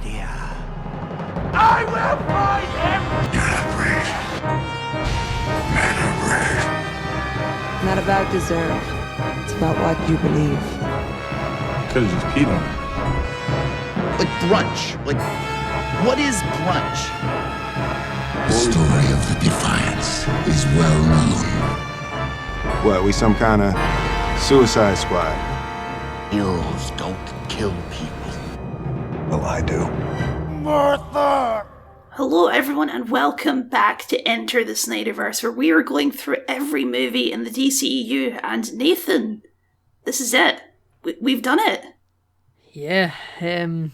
idea. I will find him! You're a breed. Men are brave. It's not about deserve. It's about what you believe. Could've just peed on him. Like brunch. Like, what is brunch? The story of the Defiance is well known. What, we some kind of suicide squad? Heroes don't kill people. Well, I do. Martha! Hello everyone and welcome back to Enter the SnyderVerse, where we are going through every movie in the DCEU, and Nathan, this is it. We've done it. Yeah, I'm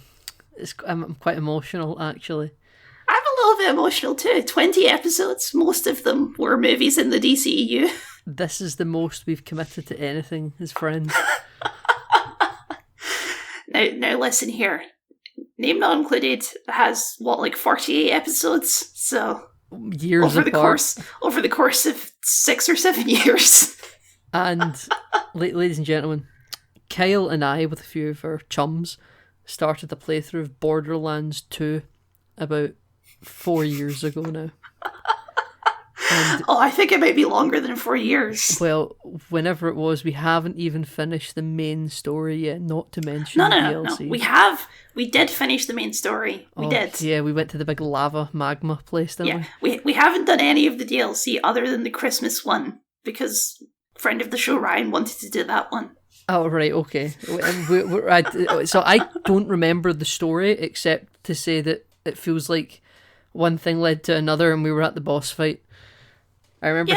quite emotional actually. I'm a little bit emotional too. 20 episodes, most of them were movies in the DCEU. This is the most we've committed to anything as friends. Now listen here. Name Not Included has, 48 episodes? So, years over apart. Over the course of 6 or 7 years. And, ladies and gentlemen, Kyle and I, with a few of our chums, started the playthrough of Borderlands 2 about 4 years ago now. And, I think it might be longer than 4 years. Well, whenever it was, we haven't even finished the main story yet, not to mention the DLC. No. We did finish the main story. We did. Yeah, we went to the big lava magma place, didn't we? We haven't done any of the DLC other than the Christmas one, because friend of the show Ryan wanted to do that one. Oh, right, okay. So I don't remember the story, except to say that it feels like one thing led to another and we were at the boss fight. I remember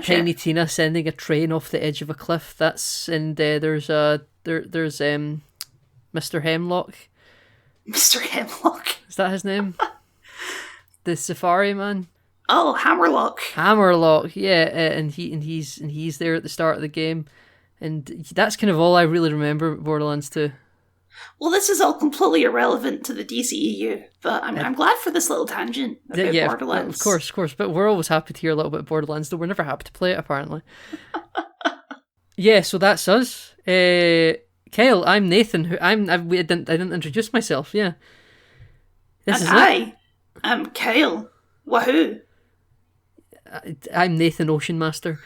Tiny Tina sending a train off the edge of a cliff. And there's Mr. Hemlock. Mr. Hemlock. Is that his name? The Safari man. Oh, Hammerlock. Hammerlock, yeah, and he's there at the start of the game, and that's kind of all I really remember of Borderlands 2. Well, this is all completely irrelevant to the DCEU, but I'm glad for this little tangent about Borderlands. Of course, but we're always happy to hear a little bit of Borderlands, though we're never happy to play it, apparently. Yeah, so that's us. Kyle, I'm Nathan. I didn't introduce myself. Yeah, I'm Kyle. Wahoo! I'm Nathan Oceanmaster.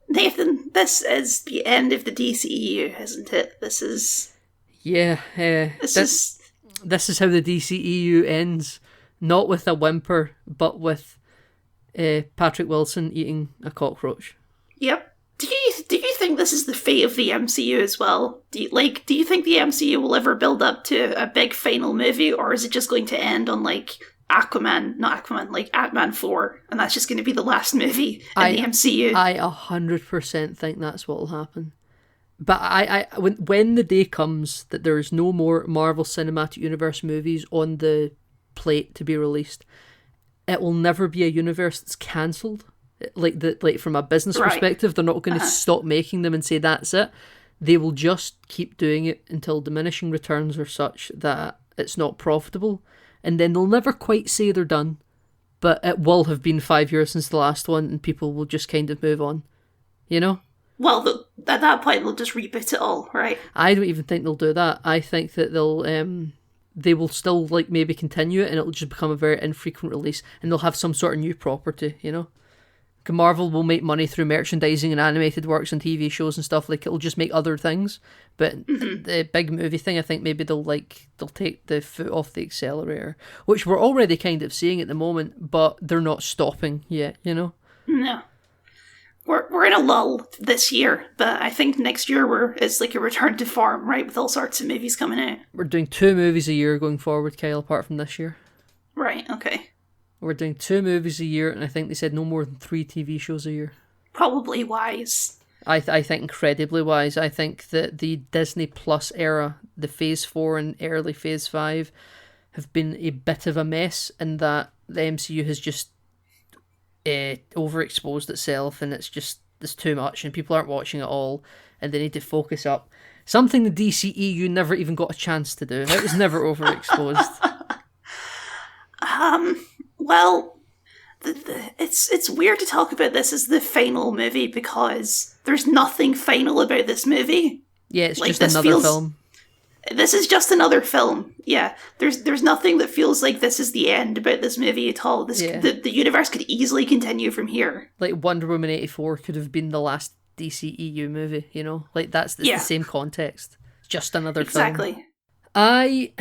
Nathan, this is the end of the DCEU, isn't it? This is... Yeah, this is how the DCEU ends. Not with a whimper, but with Patrick Wilson eating a cockroach. Yep. Do you think this is the fate of the MCU as well? Do you think the MCU will ever build up to a big final movie, or is it just going to end on Ant-Man 4, and that's just going to be the last movie in the MCU? I 100% think that's what will happen. But when the day comes that there is no more Marvel Cinematic Universe movies on the plate to be released, it will never be a universe that's cancelled. Like from a business perspective, they're not going to stop making them and say that's it. They will just keep doing it until diminishing returns are such that it's not profitable. And then they'll never quite say they're done, but it will have been 5 years since the last one, and people will just kind of move on, you know? Well, at that point, they'll just reboot it all, right? I don't even think they'll do that. I think that they will still maybe continue it, and it'll just become a very infrequent release, and they'll have some sort of new property, you know? Marvel will make money through merchandising and animated works and TV shows and stuff. It'll just make other things. But the big movie thing, I think maybe they'll take the foot off the accelerator, which we're already kind of seeing at the moment, but they're not stopping yet, you know? No. We're in a lull this year, but I think next year it's like a return to form, right? With all sorts of movies coming out. We're doing 2 movies a year going forward, Kyle, apart from this year. Right, okay. We're doing 2 movies a year, and I think they said no more than 3 TV shows a year. Probably wise. I think incredibly wise. I think that the Disney Plus era, the Phase 4 and early Phase 5, have been a bit of a mess, in that the MCU has just overexposed itself, and it's too much, and people aren't watching it all, and they need to focus up. Something the DCEU never even got a chance to do. It was never overexposed. Well, it's weird to talk about this as the final movie because there's nothing final about this movie. Yeah, it's just another film. This is just another film. Yeah, there's nothing that feels like this is the end about this movie at all. The universe could easily continue from here. Like Wonder Woman 84 could have been the last DCEU movie, you know? Like that's the same context. It's just another film. Exactly. I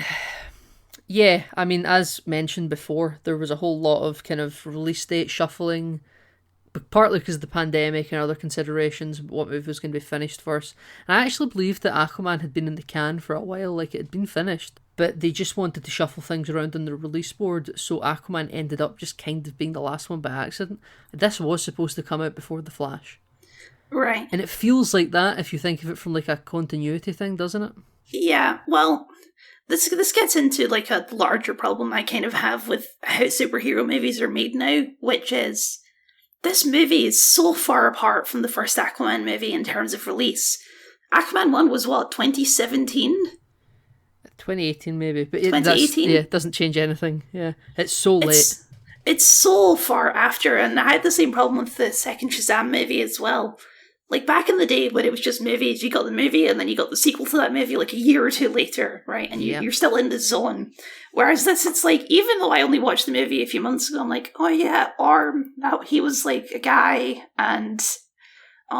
mean, as mentioned before, there was a whole lot of kind of release date shuffling, but partly because of the pandemic and other considerations, what movie was going to be finished first. And I actually believed that Aquaman had been in the can for a while, like it had been finished, but they just wanted to shuffle things around on the release board, so Aquaman ended up just kind of being the last one by accident. This was supposed to come out before The Flash. Right. And it feels like that if you think of it from like a continuity thing, doesn't it? Yeah, well, this gets into like a larger problem I kind of have with how superhero movies are made now, which is this movie is so far apart from the first Aquaman movie in terms of release. Aquaman 1 was what, 2017? 2018 maybe, but 2018? It doesn't change anything. Yeah, it's so late. It's so far after, and I had the same problem with the second Shazam movie as well. Like, back in the day when it was just movies, you got the movie and then you got the sequel to that movie like a year or two later, right? And you're still in the zone. Whereas this, it's like, even though I only watched the movie a few months ago, I'm like, oh yeah, Arm, he was like a guy, and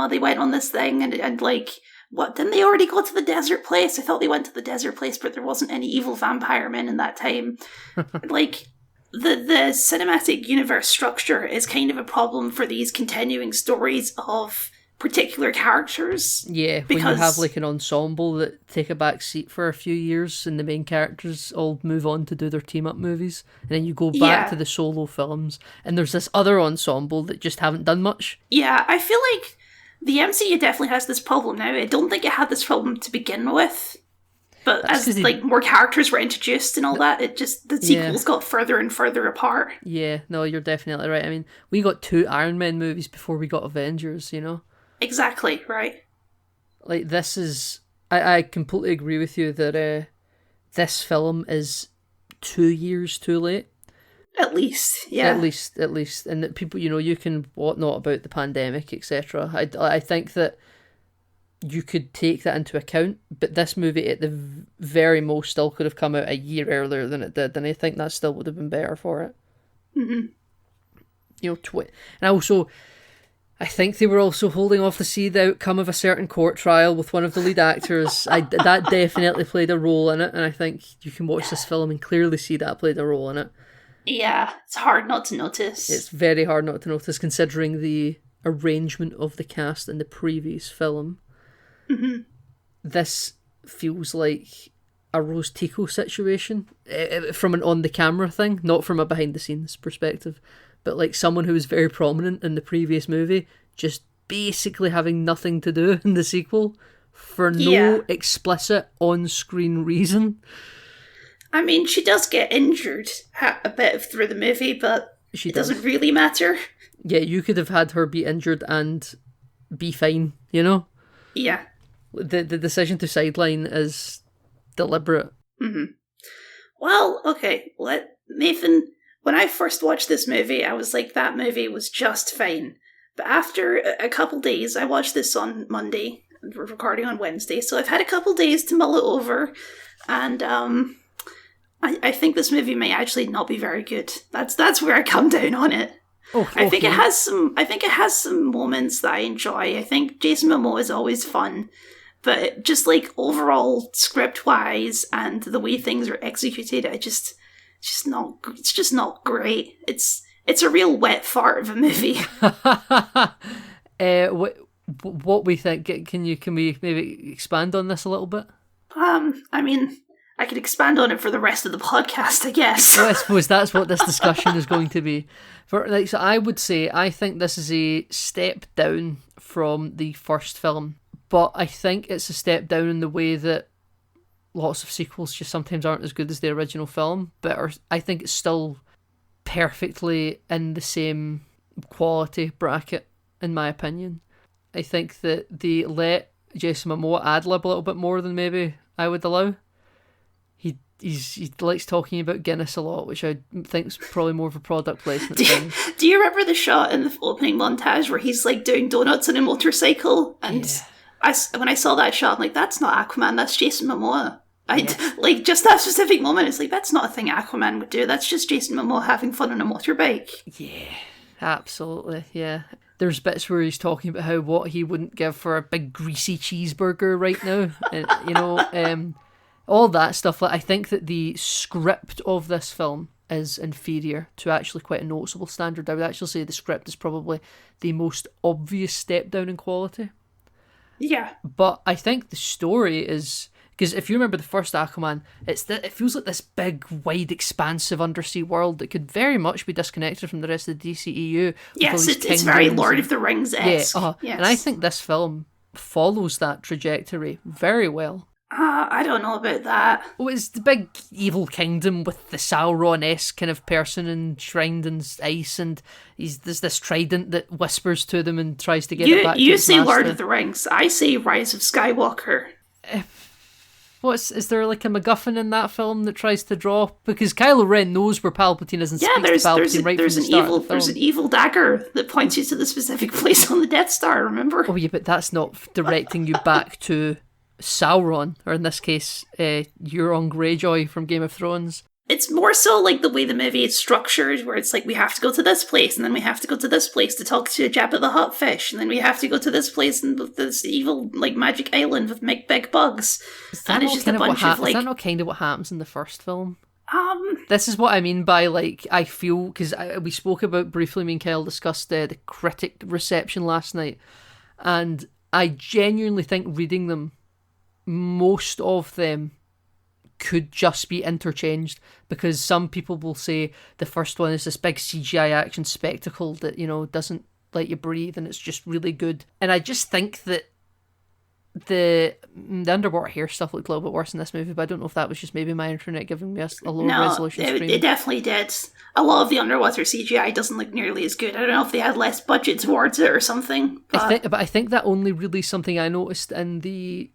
they went on this thing, and like, what, didn't they already go to the desert place? I thought they went to the desert place, but there wasn't any evil vampire men in that time. Like, the cinematic universe structure is kind of a problem for these continuing stories of particular characters. Yeah, when you have like an ensemble that take a back seat for a few years and the main characters all move on to do their team-up movies, and then you go back to the solo films, and there's this other ensemble that just haven't done much. Yeah, I feel like the MCU definitely has this problem now. I don't think it had this problem to begin with, but as like more characters were introduced and all that, it just, the sequels got further and further apart. Yeah, no, you're definitely right. I mean, we got 2 Iron Man movies before we got Avengers, you know? Exactly, right. Like, this is... I completely agree with you that this film is 2 years too late. At least, yeah. At least. And that people, you know, you can whatnot about the pandemic, etc. I think that you could take that into account, but this movie, at the very most, still could have come out a year earlier than it did, and I think that still would have been better for it. Mm-hmm. You know, and also... I think they were also holding off to see the outcome of a certain court trial with one of the lead actors. That definitely played a role in it, and I think you can watch this film and clearly see that played a role in it. Yeah, it's hard not to notice. It's very hard not to notice, considering the arrangement of the cast in the previous film. Mm-hmm. This feels like a Rose Tico situation, from an on-the-camera thing, not from a behind-the-scenes perspective. But like someone who was very prominent in the previous movie, just basically having nothing to do in the sequel for no explicit on-screen reason. I mean, she does get injured a bit through the movie, but it doesn't really matter. Yeah, you could have had her be injured and be fine, you know? Yeah. The decision to sideline is deliberate. Mm-hmm. Well, okay, Nathan... When I first watched this movie, I was like, that movie was just fine. But after a couple days, I watched this on Monday, and we're recording on Wednesday, so I've had a couple days to mull it over, and I think this movie may actually not be very good. That's where I come down on it. Okay. I think it has some moments that I enjoy. I think Jason Momoa is always fun, but just like overall script-wise and the way things are executed, it's just not great. It's a real wet fart of a movie. What we think? Can we maybe expand on this a little bit? I mean, I could expand on it for the rest of the podcast, I guess. Well, I suppose that's what this discussion is going to be. So I would say I think this is a step down from the first film, but I think it's a step down in the way that lots of sequels just sometimes aren't as good as the original film, but I think it's still perfectly in the same quality bracket, in my opinion. I think that they let Jason Momoa ad-lib a little bit more than maybe I would allow. He likes talking about Guinness a lot, which I think is probably more of a product placement thing. Do you remember the shot in the opening montage where he's like doing donuts on a motorcycle? And when I saw that shot, I'm like, that's not Aquaman, that's Jason Momoa. Like, just that specific moment, it's like, that's not a thing Aquaman would do. That's just Jason Momoa having fun on a motorbike. Yeah, absolutely, yeah. There's bits where he's talking about what he wouldn't give for a big greasy cheeseburger right now. And, all that stuff. Like, I think that the script of this film is inferior to actually quite a noticeable standard. I would actually say the script is probably the most obvious step down in quality. Yeah. But I think the story is... Because if you remember the first Aquaman, it feels like this big, wide, expansive undersea world that could very much be disconnected from the rest of the DCEU. Yes, it's very Lord of the Rings-esque. Yeah, yes. And I think this film follows that trajectory very well. I don't know about that. Oh, it's the big evil kingdom with the Sauron-esque kind of person enshrined in ice, and there's this trident that whispers to them and tries to get it back to You its say master. Lord of the Rings. I say Rise of Skywalker. Is there like a MacGuffin in that film that tries to draw? Because Kylo Ren knows where Palpatine is and speaks to Palpatine right from the start of the film. There's an evil dagger that points you to the specific place on the Death Star, remember? Oh yeah, but that's not directing you back to Sauron, or in this case, Euron Greyjoy from Game of Thrones. It's more so like the way the movie is structured, where it's like, we have to go to this place, and then we have to go to this place to talk to Jabba the Hutt fish, and then we have to go to this place and with this evil, like, magic island with big bugs. And it's just a bunch of, like... Is that not kind of what happens in the first film? This is what I mean by, like, I feel... Because we spoke about, briefly, me and Kyle discussed the critic reception last night, and I genuinely think reading them, most of them could just be interchanged, because some people will say the first one is this big CGI action spectacle that, doesn't let you breathe and it's just really good. And I just think that the underwater hair stuff looked a little bit worse in this movie, but I don't know if that was just maybe my internet giving me a low resolution stream. It definitely did. A lot of the underwater CGI doesn't look nearly as good. I don't know if they had less budget towards it or something. But I think that only really something I noticed in the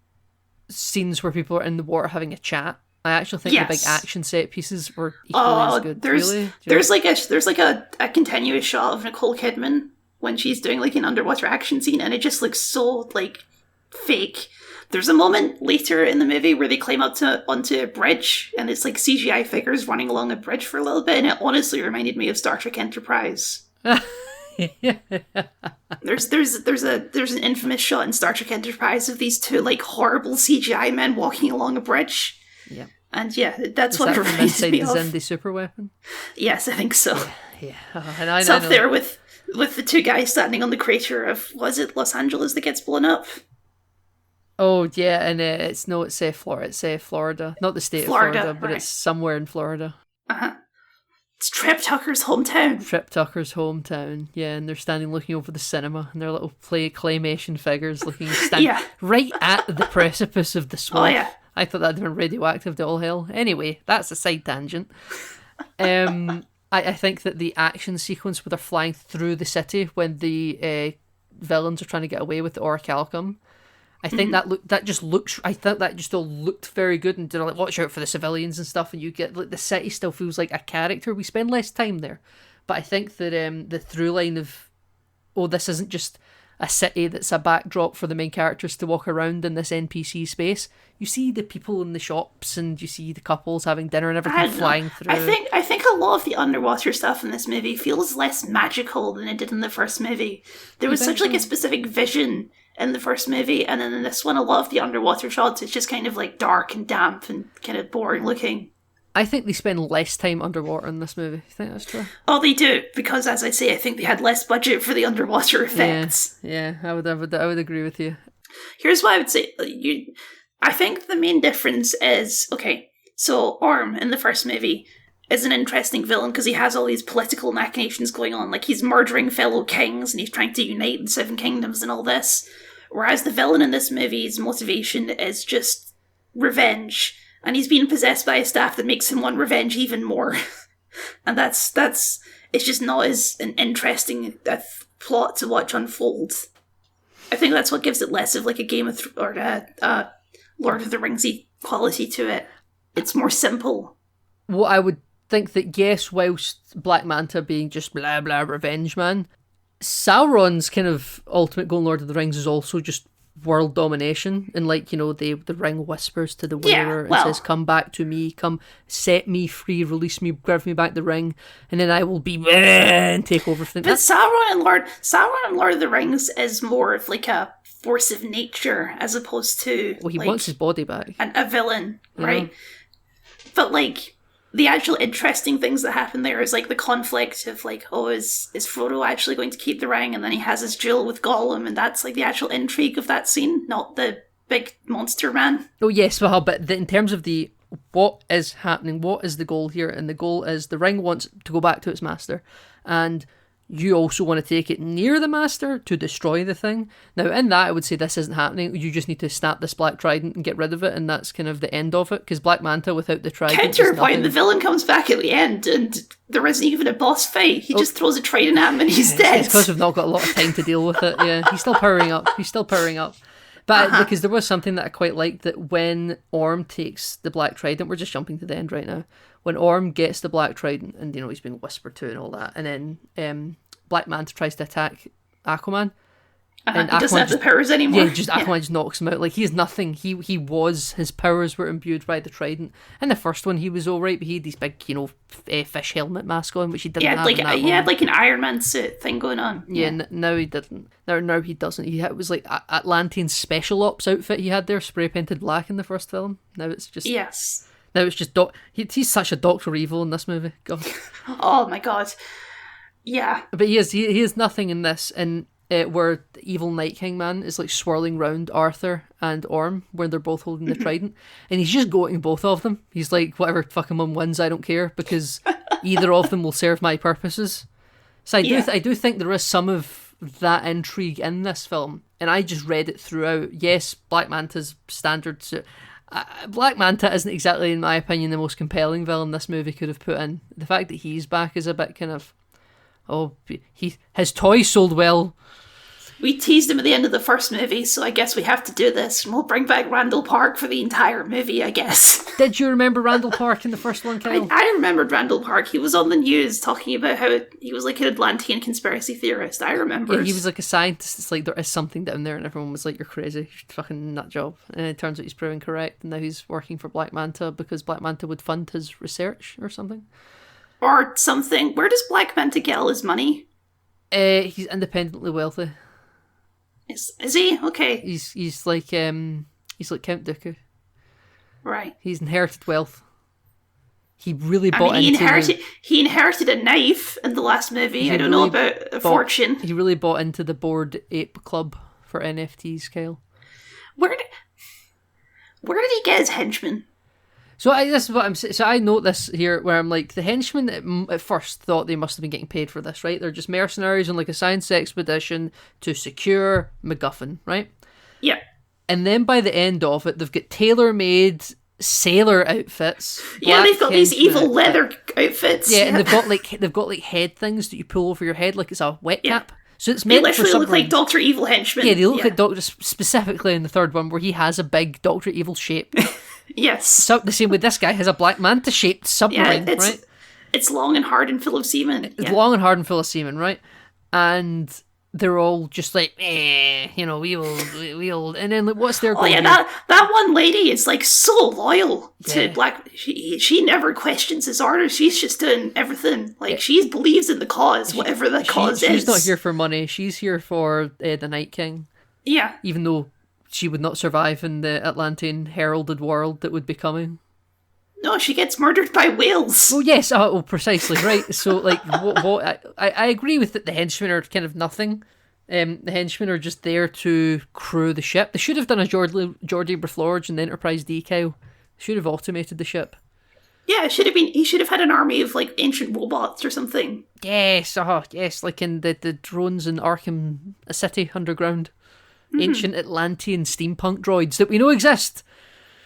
scenes where people are in the water having a chat. I actually think the big action set pieces were equally as good. There's like a continuous shot of Nicole Kidman when she's doing like an underwater action scene, and it just looks so like fake. There's a moment later in the movie where they climb up onto a bridge, and it's like CGI figures running along a bridge for a little bit, and it honestly reminded me of Star Trek Enterprise. There's an infamous shot in Star Trek Enterprise of these two like horrible CGI men walking along a bridge. Yeah. And that's what it reminds me of. Is that the Xindi super weapon? Yes, I think so. Yeah. I it's up there with the two guys standing on the crater of, was it Los Angeles that gets blown up? Oh, yeah, and it's Florida. It's Florida. Not the state of Florida, but it's somewhere in Florida. Uh-huh. It's Trip Tucker's hometown. Yeah, and they're standing looking over the cinema, and their little claymation figures standing right at the precipice of the swamp. Oh, yeah. I thought that'd been radioactive to all hell. Anyway, that's a side tangent. I think that the action sequence where they're flying through the city when the villains are trying to get away with the orichalcum, I think that just all looked very good, and they're like, watch out for the civilians and stuff, and you get like the city still feels like a character. We spend less time there, but I think that the through line of, this isn't just a city that's a backdrop for the main characters to walk around in this NPC space. You see the people in the shops, and you see the couples having dinner and everything flying through. I think a lot of the underwater stuff in this movie feels less magical than it did in the first movie. There was such like a specific vision in the first movie, and then in this one, a lot of the underwater shots, it's just kind of like dark and damp and kind of boring looking. I think they spend less time underwater in this movie. You think that's true? Oh, they do, because as I say, I think they had less budget for the underwater effects. Yeah, I would agree with you. Here's what I would say. I think the main difference is, okay, so Orm in the first movie is an interesting villain because he has all these political machinations going on. Like, he's murdering fellow kings and he's trying to unite the Seven Kingdoms and all this. Whereas the villain in this movie's motivation is just revenge. And he's being possessed by a staff that makes him want revenge even more. And it's just not as an interesting plot to watch unfold. I think that's what gives it less of like a Game of Lord of the Ringsy quality to it. It's more simple. Well, I would think that yes, whilst Black Manta being just blah blah revenge man, Sauron's kind of ultimate goal in Lord of the Rings is also just world domination, and like, you know, the ring whispers to the wearer and says, "Come back to me, come set me free, release me, give me back the ring, and then I will be and take over." But Sauron and Lord of the Rings is more of like a force of nature as opposed to he wants his body back, a villain, right? But like the actual interesting things that happen there is like the conflict of like, oh, is Frodo actually going to keep the ring? And then he has his duel with Gollum, and that's like the actual intrigue of that scene, not the big monster man. Oh yes, but in terms of the what is happening, what is the goal here? And the goal is the ring wants to go back to its master, and you also want to take it near the master to destroy the thing. Now, in that, I would say this isn't happening. You just need to snap this black trident and get rid of it, and that's kind of the end of it, because Black Manta without the trident... Counterpoint, the villain comes back at the end, and there isn't even a boss fight. He just throws a trident at him and he's dead. It's because we've not got a lot of time to deal with it, yeah. He's still powering up. But because there was something that I quite liked, that when Orm takes the black trident, we're just jumping to the end right now, when Orm gets the black trident, and, you know, he's being whispered to and all that, and then Black Manta tries to attack Aquaman, and he doesn't have the powers anymore. Yeah, Aquaman just knocks him out. Like, he has nothing. His powers were imbued by the trident. In the first one, he was alright, but he had these big, you know, fish helmet mask on, which he didn't have in that he had like an Iron Man suit thing going on. Yeah, now he didn't. Now he doesn't. It was like Atlantean's special ops outfit he had there, spray painted black in the first film. Now it's just... Yes. Now it's just... he's such a Dr. Evil in this movie. God. Oh my god. Yeah. But he has nothing in this, and where the evil Night King man is like swirling round Arthur and Orm, where they're both holding the trident, and he's just goating both of them. He's like, whatever fucking one wins, I don't care, because either of them will serve my purposes. So I do think there is some of that intrigue in this film, and I just read it throughout. Yes, Black Manta's standard suit. Black Manta isn't exactly, in my opinion, the most compelling villain this movie could have put in. The fact that he's back is a bit kind of... his toy sold well. We teased him at the end of the first movie, so I guess we have to do this. And we'll bring back Randall Park for the entire movie, I guess. Did you remember Randall Park in the first one, Kyle? I remembered Randall Park. He was on the news talking about how he was like an Atlantean conspiracy theorist. I remember. Yeah, he was like a scientist. It's like, there is something down there, and everyone was like, you're crazy. You're a fucking nut job. And it turns out he's proven correct, and now he's working for Black Manta because Black Manta would fund his research or something. Or something. Where does Black Manta get all his money? He's independently wealthy. Is he? Okay. He's like Count Dooku. Right. He's inherited wealth. He really bought into... He inherited a knife in the last movie. I don't know about a fortune. He really bought into the Bored Ape Club for NFTs, Kyle. Where did he get his henchmen? So this is what I'm saying. So I note this here, where I'm like, the henchmen at first thought they must have been getting paid for this, right? They're just mercenaries on like a science expedition to secure MacGuffin, right? Yeah. And then by the end of it, they've got tailor-made sailor outfits. Yeah, they've got these evil leather outfits. Yeah, and they've got like head things that you pull over your head like it's a wet cap. So it's they meant for literally look like Dr. Evil henchmen. Yeah, they look like Doctor, specifically in the third one where he has a big Dr. Evil shape. Yes. So the same way this guy has a Black Manta shaped submarine, right? It's long and hard and full of semen. It's long and hard and full of semen, right? And they're all just like, we'll, and then like, what's their goal? Oh yeah, that one lady is like so loyal to Black. She never questions his orders. She's just doing everything. Like she believes in the cause, whatever the cause is. She's not here for money. She's here for the Night King. Yeah. Even though she would not survive in the Atlantean heralded world that would be coming. No, she gets murdered by whales. Well, yes, precisely, right. So, like, I agree with that. The henchmen are kind of nothing. The henchmen are just there to crew the ship. They should have done a Geordie Braflorge in the Enterprise decal. Should have automated the ship. Yeah, it should have been. He should have had an army of like ancient robots or something. Yes, yes, like in the drones in Arkham City underground. Ancient Atlantean steampunk droids that we know exist.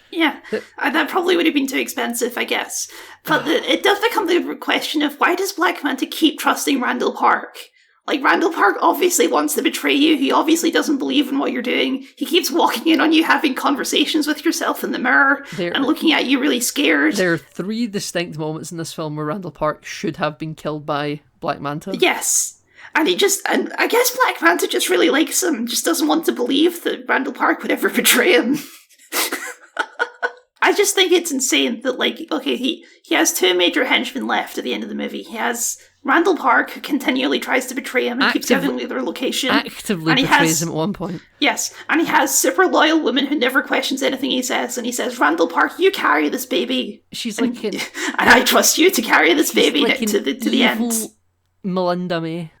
Yeah, that probably would have been too expensive, I guess. But it does become the question of why does Black Manta keep trusting Randall Park? Like, Randall Park obviously wants to betray you. He obviously doesn't believe in what you're doing. He keeps walking in on you, having conversations with yourself in the mirror and looking at you really scared. There are 3 distinct moments in this film where Randall Park should have been killed by Black Manta. Yes. And I guess Black Panther just really likes him, just doesn't want to believe that Randall Park would ever betray him. I just think it's insane that, like, okay, he has two major henchmen left at the end of the movie. He has Randall Park, who continually tries to betray him and keeps giving away their location. Actively betrays him at one point. Yes, and he has super loyal woman who never questions anything he says, and he says, Randall Park, you carry this baby. She's and, like an, and I trust you to carry this baby like to the end. Melinda May.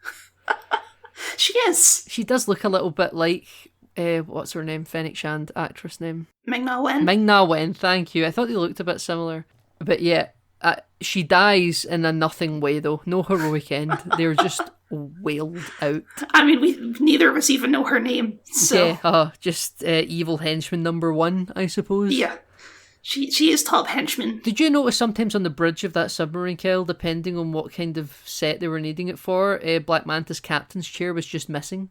She is. She does look a little bit like, what's her name? Fennec Shand, actress name. Ming-Na Wen. Ming-Na Wen, thank you. I thought they looked a bit similar. But yeah, she dies in a nothing way though. No heroic end. They're just wailed out. I mean, neither of us even know her name. So. Yeah, just evil henchman number 1, I suppose. Yeah. She is top henchman. Did you notice sometimes on the bridge of that submarine, Kyle, depending on what kind of set they were needing it for, Black Manta's captain's chair was just missing?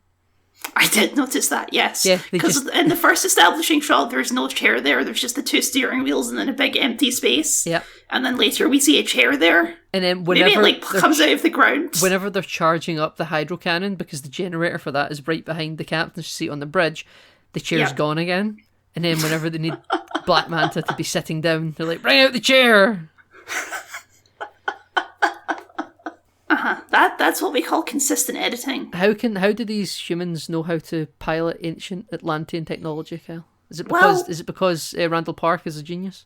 I did notice that, yes. Yeah, because in the first establishing shot, there's no chair there. There's just the 2 steering wheels and then a big empty space. Yep. And then later we see a chair there. And then whenever maybe it comes out of the ground. Whenever they're charging up the hydro cannon, because the generator for that is right behind the captain's seat on the bridge, the chair's gone again. And then whenever they need Black Manta to be sitting down, they're like, bring out the chair! That's what we call consistent editing. How do these humans know how to pilot ancient Atlantean technology, Kyle? Is it because Randall Park is a genius?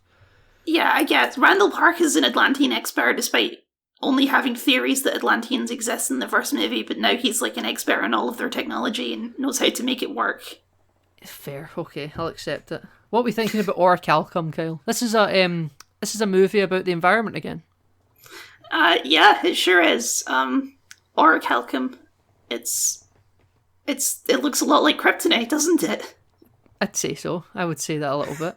Yeah, I guess. Randall Park is an Atlantean expert despite only having theories that Atlanteans exist in the first movie, but now he's like an expert on all of their technology and knows how to make it work. Fair, okay, I'll accept it. What are we thinking about Orichalcum, Kyle? This is a movie about the environment again. Yeah, it sure is. Orichalcum. It looks a lot like kryptonite, doesn't it? I'd say so. I would say that a little bit.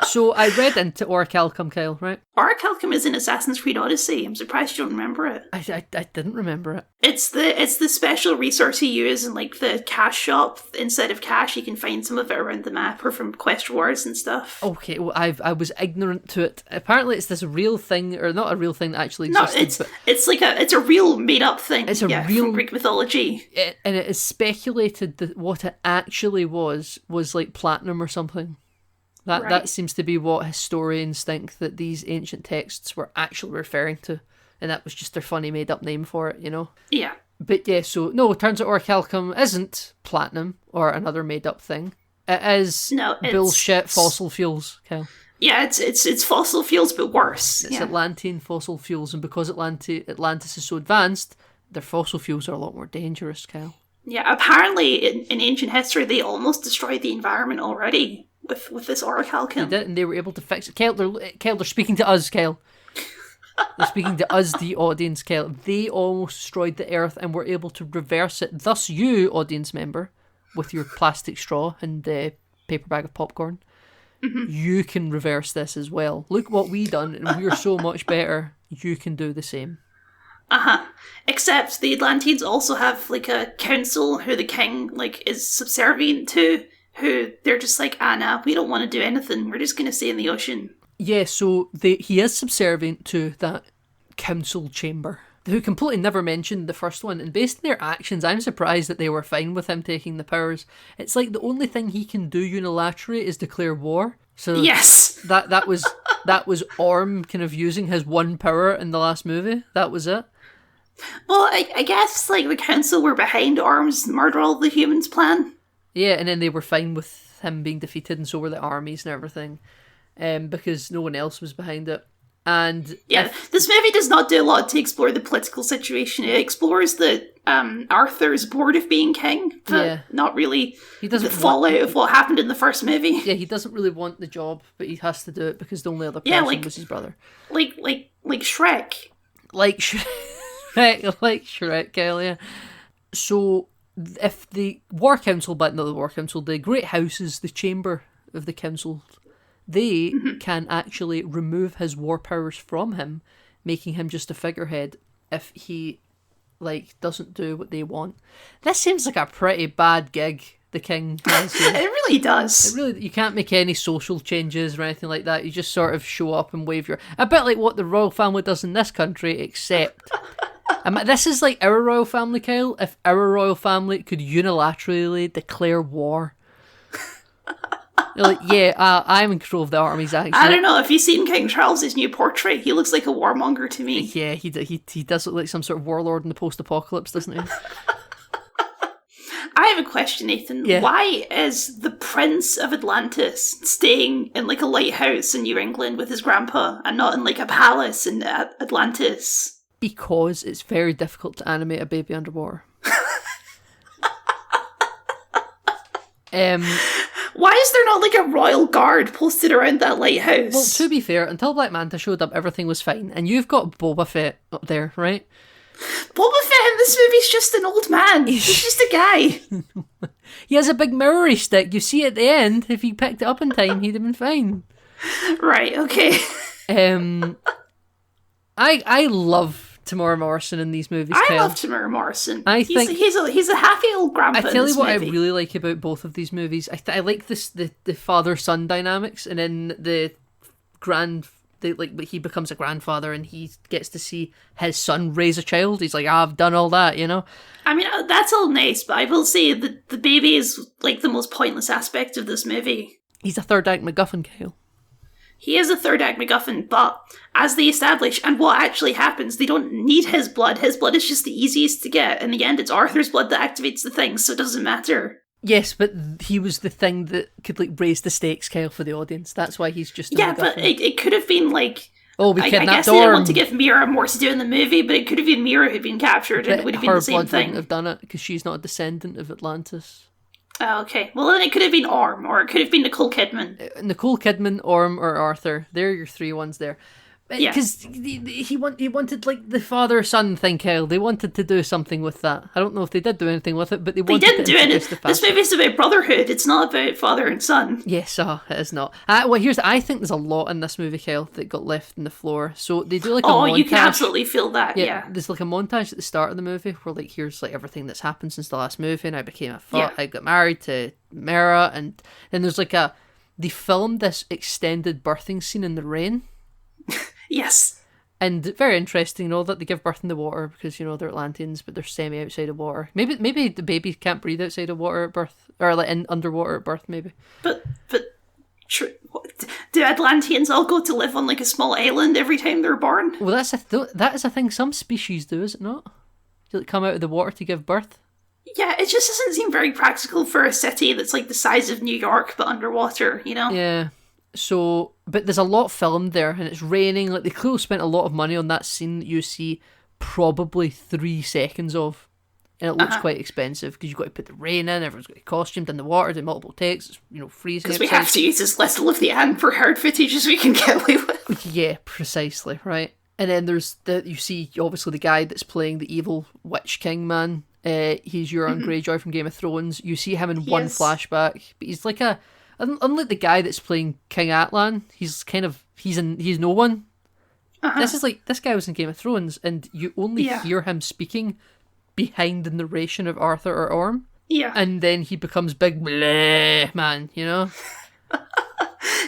So I read into Orichalcum, Kyle, right? Orichalcum is in Assassin's Creed Odyssey. I'm surprised you don't remember it. I didn't remember it. It's the special resource you use in like the cash shop. Instead of cash, you can find some of it around the map or from quest rewards and stuff. Okay, well I was ignorant to it. Apparently, it's this real thing, or not a real thing that actually existed. No, it's a real made up thing. It's a real from Greek mythology. And it is speculated that what it actually was like platinum or something. That seems to be what historians think that these ancient texts were actually referring to, and that was just their funny made up name for it, you know? Yeah. But yeah, so no, it turns out Orichalcum isn't platinum or another made up thing. It is bullshit fossil fuels, Kyle. Yeah, it's fossil fuels, but worse. It's Atlantean fossil fuels, and because Atlantis is so advanced, their fossil fuels are a lot more dangerous, Kyle. Yeah, apparently in ancient history they almost destroyed the environment already. With this orichalcum. They did, and they were able to fix it. Kyle, they're speaking to us, Kyle. They're speaking to us, the audience, Kyle. They almost destroyed the Earth and were able to reverse it. Thus, you, audience member, with your plastic straw and paper bag of popcorn, you can reverse this as well. Look what we done, and we're so much better. You can do the same. Except the Atlanteans also have like a council who the king like is subservient to. Who they're just like, nah, we don't want to do anything. We're just going to stay in the ocean. Yeah, so he is subservient to that council chamber, who completely never mentioned the first one. And based on their actions, I'm surprised that they were fine with him taking the powers. It's like the only thing he can do unilaterally is declare war. So yes, that was Orm kind of using his one power in the last movie. That was it. Well, I guess like the council were behind Orm's murder all the humans plan. Yeah, and then they were fine with him being defeated, and so were the armies and everything, because no one else was behind it. And yeah, this movie does not do a lot to explore the political situation. It explores the Arthur's bored of being king, but not really the fallout of what happened in the first movie. Yeah, he doesn't really want the job, but he has to do it because the only other person was his brother. Like Shrek. Like Shrek, Kyle, yeah. So if the War Council, but not the War Council, the Great Houses, the chamber of the council, they can actually remove his war powers from him, making him just a figurehead if he doesn't do what they want. This seems like a pretty bad gig the king has here. It really does. You can't make any social changes or anything like that. You just sort of show up and wave your... A bit like what the royal family does in this country, except This is like our royal family, Kyle. If our royal family could unilaterally declare war. They're like, yeah, I'm in control of the armies, actually. I don't know, have you seen King Charles's new portrait? He looks like a warmonger to me. Yeah, he does look like some sort of warlord in the post-apocalypse, doesn't he? I have a question, Nathan. Yeah. Why is the Prince of Atlantis staying in like a lighthouse in New England with his grandpa and not in like a palace in Atlantis? Because it's very difficult to animate a baby underwater. Why is there not like a royal guard posted around that lighthouse? Well, to be fair, until Black Manta showed up, everything was fine. And you've got Boba Fett up there, right? Boba Fett in this movie's just an old man. He's just a guy. He has a big Maori stick. You see at the end, if he picked it up in time, he'd have been fine. Right, okay. I love Tamora Morrison in these movies. I love Tamora Morrison. Think he's a happy old grandpa. I tell you what movie. I really like about both of these movies. I like the father-son dynamics, and then he becomes a grandfather and he gets to see his son raise a child. He's like, I've done all that, you know? I mean, that's all nice, but I will say that the baby is like the most pointless aspect of this movie. He's a third act MacGuffin, Kyle. He is a third act MacGuffin, but as they establish, and what actually happens, they don't need his blood. His blood is just the easiest to get. In the end, it's Arthur's blood that activates the thing, so it doesn't matter. Yes, but he was the thing that could like raise the stakes, Kyle, for the audience. That's why he's just a MacGuffin. But it could have been like... Oh, we kidnapped I guess they didn't want to give Mira more to do in the movie, but it could have been Mira who'd been captured, and it would have been the same her blood thing. wouldn't have done it, because she's not a descendant of Atlantis. Oh, okay. Well, then it could have been Orm, or it could have been Nicole Kidman. Nicole Kidman, Orm, or Arthur. They're your three ones there. Because he wanted like the father-son thing, Kyle. They wanted to do something with that. I don't know if they did do anything with it, but they didn't do anything. This movie's about brotherhood. It's not about father and son. Yes, it is not. I think there's a lot in this movie, Kyle, that got left on the floor. So they do like a montage. You can absolutely feel that, yeah. There's like a montage at the start of the movie where like, here's like everything that's happened since the last movie, and I got married to Mara, and then there's like they filmed this extended birthing scene in the rain. Yes. And very interesting, that they give birth in the water because, they're Atlanteans, but they're semi outside of water. Maybe the baby can't breathe outside of water at birth, or like in underwater at birth, maybe. But do Atlanteans all go to live on like a small island every time they're born? Well, that is a thing some species do, is it not? Do they come out of the water to give birth? Yeah, it just doesn't seem very practical for a city that's like the size of New York but underwater, Yeah. So, but there's a lot filmed there, and it's raining. Like, they clearly spent a lot of money on that scene that you see probably 3 seconds of. And it looks quite expensive, because you've got to put the rain in, everyone's got to be costumed in the water, do multiple takes, it's, freezing. Because we have to use as little of the Anne for hard footage as we can get away with. Yeah, precisely, right? And then there's you see, obviously, the guy that's playing the evil Witch King man. He's Euron Greyjoy from Game of Thrones. You see him in one flashback, but he's like unlike the guy that's playing King Atlan, he's no one. This guy was in Game of Thrones, and you only hear him speaking behind the narration of Arthur or Orm. Yeah. And then he becomes big bleh man,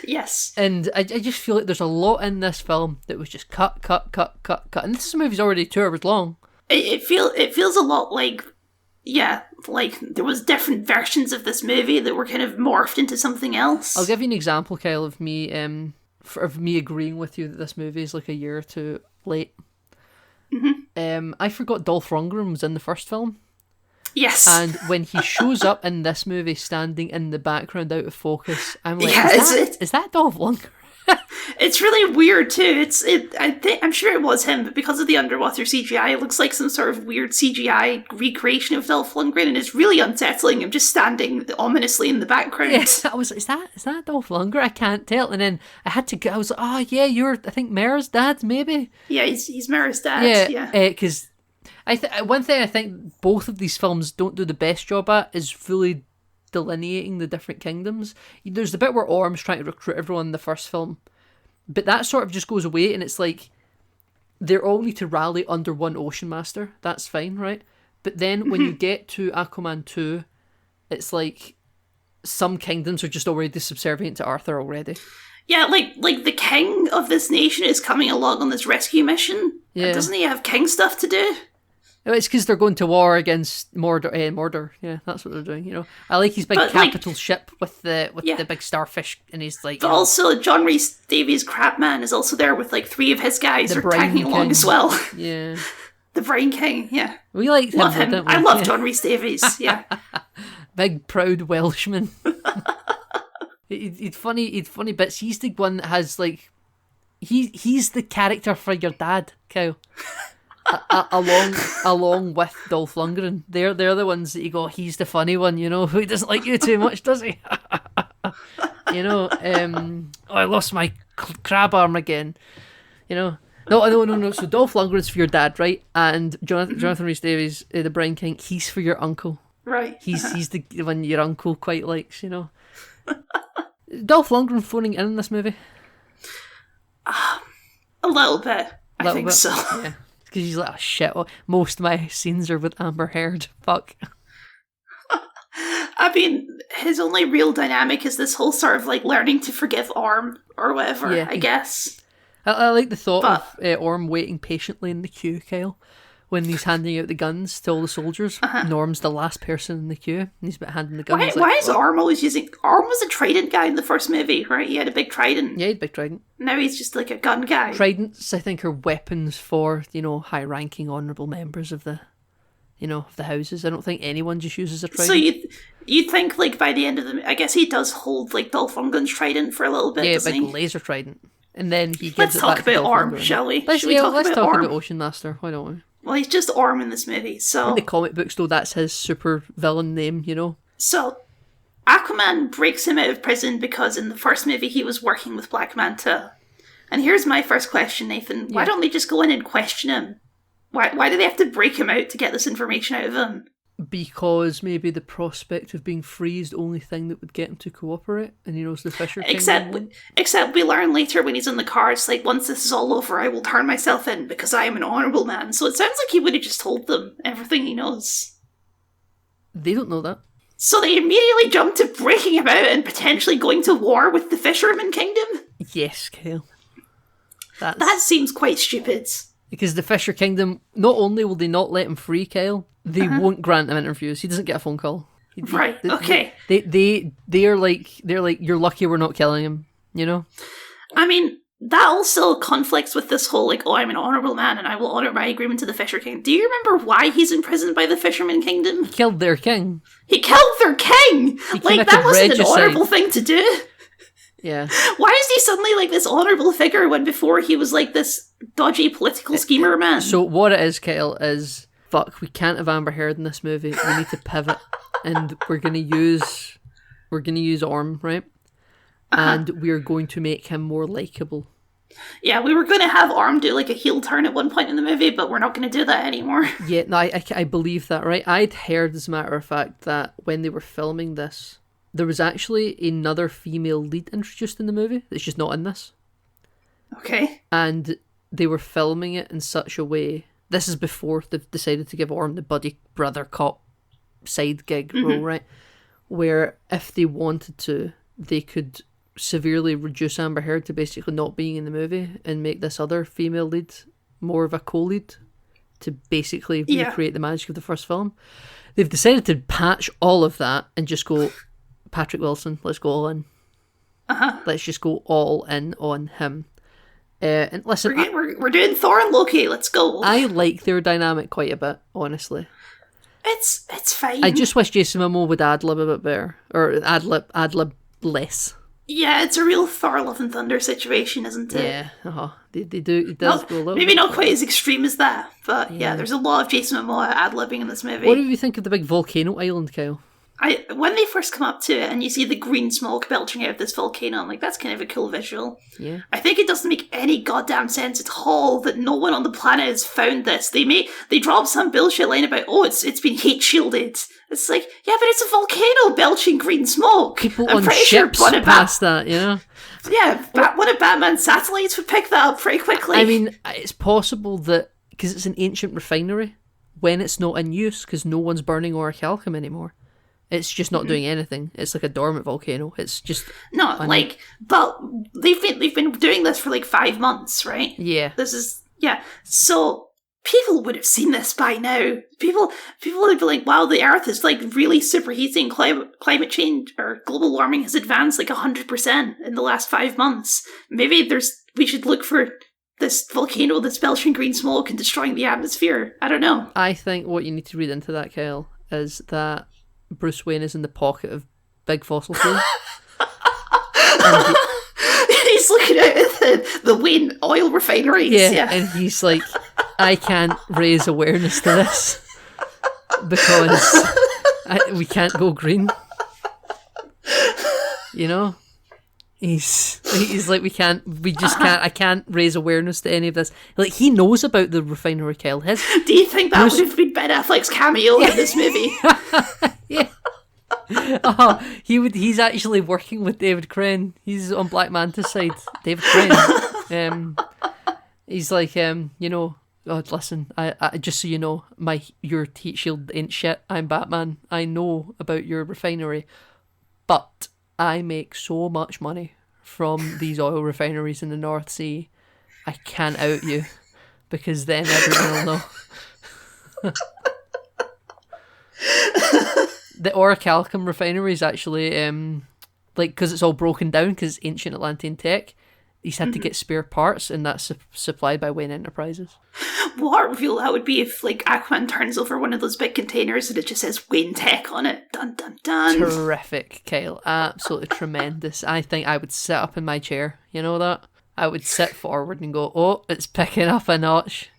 Yes. And I just feel like there's a lot in this film that was just cut. And this movie's already 2 hours long. It feels a lot like, like there was different versions of this movie that were kind of morphed into something else. I'll give you an example, Kyle, of me agreeing with you that this movie is like a year or 2 late. Mm-hmm. I forgot Dolph Lundgren was in the first film. Yes. And when he shows up in this movie standing in the background out of focus, I'm like, is that Dolph Lundgren? It's really weird too. I'm sure it was him, but because of the underwater CGI, it looks like some sort of weird CGI recreation of Dolph Lundgren, and it's really unsettling. I'm just standing ominously in the background. Yes, I was. Is that Dolph Lundgren? I can't tell. And then I had to go. I was like, oh yeah, you're. I think Mara's dad, maybe. Yeah, he's Mara's dad. Yeah. Because one thing I think both of these films don't do the best job at is fully delineating the different kingdoms. There's the bit where Orm's trying to recruit everyone in the first film, but that sort of just goes away, and it's like they all need to rally under one Ocean Master. That's fine, right? But then when you get to Aquaman 2, it's like some kingdoms are just already subservient to Arthur already. Yeah, like the king of this nation is coming along on this rescue mission. Yeah. Doesn't he have king stuff to do? It's because they're going to war against Mordor. Yeah, that's what they're doing. You know, I like his big But, capital ship with the Yeah. big starfish, and he's like. But also, John Rhys Davies' Crabman is also there with like 3 of his guys The are Brine tagging along King. as well. Yeah, The Brain King, yeah. we liked him. Love though, him. didn't we? I love Yeah. John Rhys Davies, yeah. Big proud Welshman. He'd funny bits. He's the one that has like, he's the character for your dad, Kyle. along with Dolph Lundgren, they're the ones that you go. He's the funny one, you know. Who doesn't like you too much, does he? You know. I lost my crab arm again. You know. No. So Dolph Lundgren's for your dad, right? And Jonathan Rhys Davies, the Brine King, he's for your uncle. Right. He's the one your uncle quite likes, you know. Dolph Lundgren phoning in this movie? A little bit. I think so. Yeah. Because he's like, oh shit, most of my scenes are with Amber Heard. Fuck. I mean, his only real dynamic is this whole sort of like learning to forgive Orm or whatever, Yeah. I guess. I like the thought of Orm waiting patiently in the queue, Kyle, when he's handing out the guns to all the soldiers. Norm's the last person in the queue, and he's about handing the guns. Why is Orm always using... Orm was a trident guy in the first movie, right? He had a big trident. Yeah, he had a big trident. Now he's just like a gun guy. Tridents, I think, are weapons for, you know, high-ranking, honourable members of the, you know, of the houses. I don't think anyone just uses a trident. So you'd think, like, by the end of the... I guess he does hold, like, Dolph Lundgren's trident for a little bit, yeah, doesn't big he? laser trident. And then he gives Let's it talk back to about Dolph Orm, Lundgren. shall we? Let's Should we talk talk Orm? about Ocean Master. Why don't we? Well, he's just Orm in this movie, so... In the comic books, though, that's his super villain name, you know? So, Aquaman breaks him out of prison because in the first movie he was working with Black Manta. And here's my first question, Nathan. Why don't they just go in and question him? Why do they have to break him out to get this information out of him? Because maybe the prospect of being free is the only thing that would get him to cooperate, and he knows the Fisher King. Except we learn later when he's in the car, it's like, once this is all over, I will turn myself in because I am an honourable man. So it sounds like he would have just told them everything he knows. They don't know that. So they immediately jump to breaking him out and potentially going to war with the Fisherman Kingdom? Yes, Kyle. That seems quite stupid. Because the Fisher Kingdom, not only will they not let him free, Kyle, they won't grant him interviews. He doesn't get a phone call. Right, okay. They're like, you're lucky we're not killing him, you know? I mean, that also conflicts with this whole, like, oh, I'm an honourable man and I will honour my agreement to the Fisher King. Do you remember why he's imprisoned by the Fisherman Kingdom? He killed their king. He killed their king! Like, that wasn't an regicide. honourable thing to do. Yeah. Why is he suddenly, like, this honourable figure when before he was, like, this dodgy political schemer man? So what it is, Kyle, is, fuck, we can't have Amber Heard in this movie. We need to pivot. And we're gonna use Orm, right? And we're going to make him more likeable. Yeah, we were going to have Orm do like a heel turn at one point in the movie, but we're not going to do that anymore. Yeah, no, I believe that, right? I'd heard, as a matter of fact, that when they were filming this, there was actually another female lead introduced in the movie that's just not in this. Okay. And they were filming it in such a way... This is before they've decided to give Orm the buddy brother cop side gig role, right? Where if they wanted to, they could severely reduce Amber Heard to basically not being in the movie and make this other female lead more of a co-lead to basically recreate the magic of the first film. They've decided to patch all of that and just go, Patrick Wilson, let's go all in. Let's just go all in on him. And listen, we're doing Thor and Loki, let's go. I like their dynamic quite a bit, honestly. It's fine. I just wish Jason Momoa would ad-lib a bit better. Or ad-lib less. Yeah, it's a real Thor Love and Thunder situation, isn't it? Yeah, they do. It does go a little maybe bit. not quite as extreme as that, but yeah, there's a lot of Jason Momoa ad-libbing in this movie. What do you think of the big volcano island, Kyle? When they first come up to it and you see the green smoke belching out of this volcano, I'm like, that's kind of a cool visual. Yeah. I think it doesn't make any goddamn sense at all that no one on the planet has found this. They drop some bullshit line about, oh, it's been heat shielded. It's like, yeah, but it's a volcano belching green smoke. People I'm on pretty ships sure past that, you know? Yeah, one of Batman's satellites would pick that up pretty quickly. I mean, it's possible that, because it's an ancient refinery, when it's not in use, because no one's burning orichalcum anymore, it's just not doing anything. It's like a dormant volcano. It's just... No, but they've been doing this for like 5 months, right? Yeah. So people would have seen this by now. People would be like, wow, the Earth is like really superheating. Climate change or global warming has advanced like 100% in the last 5 months. Maybe we should look for this volcano that's belching green smoke and destroying the atmosphere. I don't know. I think what you need to read into that, Kyle, is that Bruce Wayne is in the pocket of big fossil fuel. He's looking out at the Wayne oil refineries. Yeah, and he's like, I can't raise awareness to this because we can't go green. You know? He's like, I can't raise awareness to any of this. Like, he knows about the refinery, Kyle. Do you think that would have been Ben Affleck's cameo in this movie? Yeah. Oh, he's actually working with David Crane. He's on Black Manta's side. David Crane. He's like, God, listen, I just so you know, your heat shield ain't shit. I'm Batman. I know about your refinery, but I make so much money from these oil refineries in the North Sea. I can't out you because then everyone will know. The Orichalcum refinery is actually, because it's all broken down because it's ancient Atlantean tech, he's had to get spare parts, and that's supplied by Wayne Enterprises. What reveal that would be if, like, Aquaman turns over one of those big containers and it just says Wayne Tech on it. Dun, dun, dun. Terrific, Kyle. Absolutely tremendous. I think I would sit up in my chair. You know that? I would sit forward and go, oh, it's picking up a notch.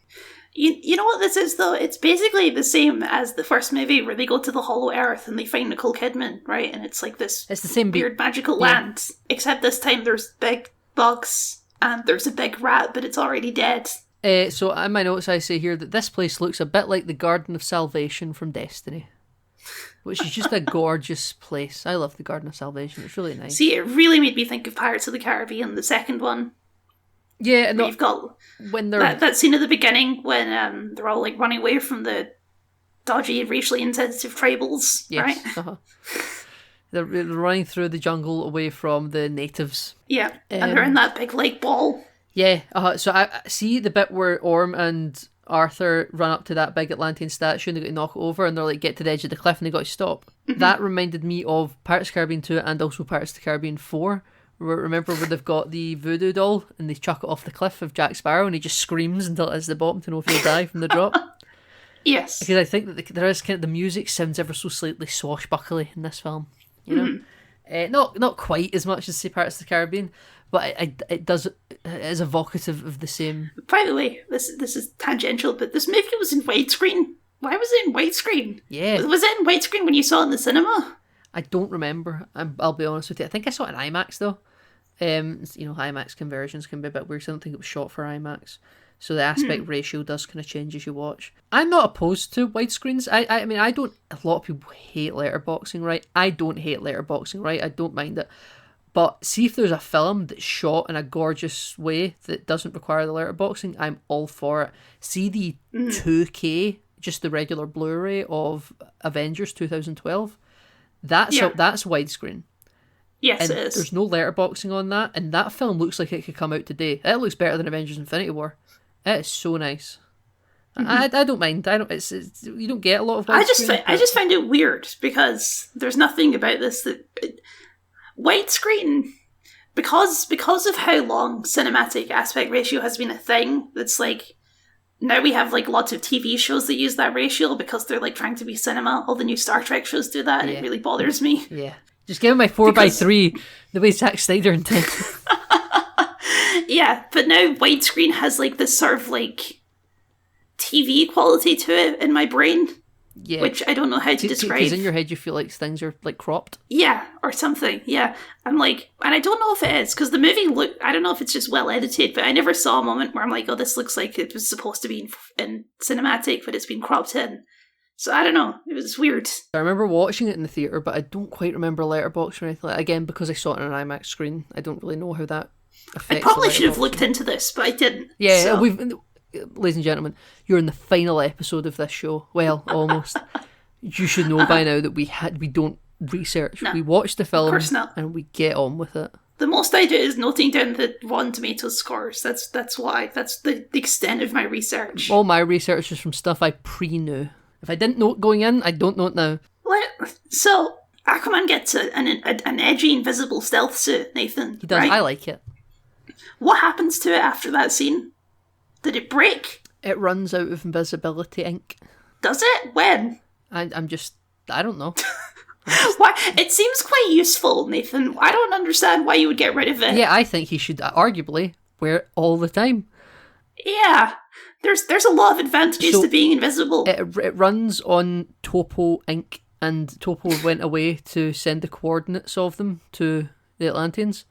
You know what this is, though? It's basically the same as the first movie where they go to the Hollow Earth and they find Nicole Kidman, right? And it's like this it's the same weird magical land. Except this time there's big bugs and there's a big rat, but it's already dead. So in my notes I say here that this place looks a bit like the Garden of Salvation from Destiny, which is just a gorgeous place. I love the Garden of Salvation. It's really nice. See, it really made me think of Pirates of the Caribbean, the second one. Yeah, and you've got when they're that scene at the beginning when they're all like running away from the dodgy, racially insensitive tribals, yes, right? Uh-huh. They're running through the jungle away from the natives. Yeah, and they're in that big lake ball. Yeah, so I see the bit where Orm and Arthur run up to that big Atlantean statue and they got to knock it over and they're like, get to the edge of the cliff and they got to stop. Mm-hmm. That reminded me of Pirates of the Caribbean 2 and also Pirates of the Caribbean 4. Remember where they've got the voodoo doll and they chuck it off the cliff of Jack Sparrow and he just screams until it hits the bottom to know if he'll die from the drop? Yes. Because I think that there is kind of, the music sounds ever so slightly swashbuckly in this film. You know? Mm-hmm. Not quite as much as, say, Pirates of the Caribbean, but it is evocative of the same. By the way, this is tangential, but this movie was in widescreen. Why was it in widescreen? Yeah. Was it in widescreen when you saw it in the cinema? I don't remember. I'll be honest with you. I think I saw it in IMAX though. IMAX conversions can be a bit weird. So I don't think it was shot for IMAX. So the aspect ratio does kind of change as you watch. I'm not opposed to widescreens. I mean, I don't. A lot of people hate letterboxing, right? I don't hate letterboxing, right? I don't mind it. But see if there's a film that's shot in a gorgeous way that doesn't require the letterboxing, I'm all for it. See the 2K, just the regular Blu-ray of Avengers 2012. That's widescreen. Yes, and it is. There's no letterboxing on that, and that film looks like it could come out today. It looks better than Avengers Infinity War. It is so nice. Mm-hmm. I don't mind. It's you don't get a lot of widescreen. I just find it weird because there's nothing about this that widescreen, because of how long cinematic aspect ratio has been a thing. That's like now we have like lots of TV shows that use that ratio because they're like trying to be cinema. All the new Star Trek shows do that, and it really bothers me. Yeah, just give me my 4:3 the way Zack Snyder intended. Yeah, but now widescreen has like this sort of like TV quality to it in my brain. Yeah. Which I don't know how to describe. Because in your head you feel like things are like cropped. Yeah, or something. Yeah. I'm like, and I don't know if it is, because the movie I don't know if it's just well edited, but I never saw a moment where I'm like, oh, this looks like it was supposed to be in cinematic, but it's been cropped in. So I don't know. It was weird. I remember watching it in the theatre, but I don't quite remember Letterboxd or anything like that. Again, because I saw it on an IMAX screen, I don't really know how that affects. I probably should have looked into this, but I didn't. Yeah, so. Ladies and gentlemen, you're in the final episode of this show. Well, almost. You should know by now that we don't research. No, we watch the film of course not. And we get on with it. The most I do is noting down the Rotten Tomatoes scores. That's why. That's the extent of my research. All my research is from stuff I pre-knew. If I didn't know it going in, I don't know it now. So, Aquaman gets an edgy, invisible stealth suit, Nathan. He does. Right? I like it. What happens to it after that scene? Did it break? It runs out of invisibility ink. Does it? When? I don't know. Why? It seems quite useful, Nathan. I don't understand why you would get rid of it. Yeah, I think he should arguably wear it all the time. Yeah. There's a lot of advantages to being invisible. It runs on Topo ink, and Topo went away to send the coordinates of them to the Atlanteans,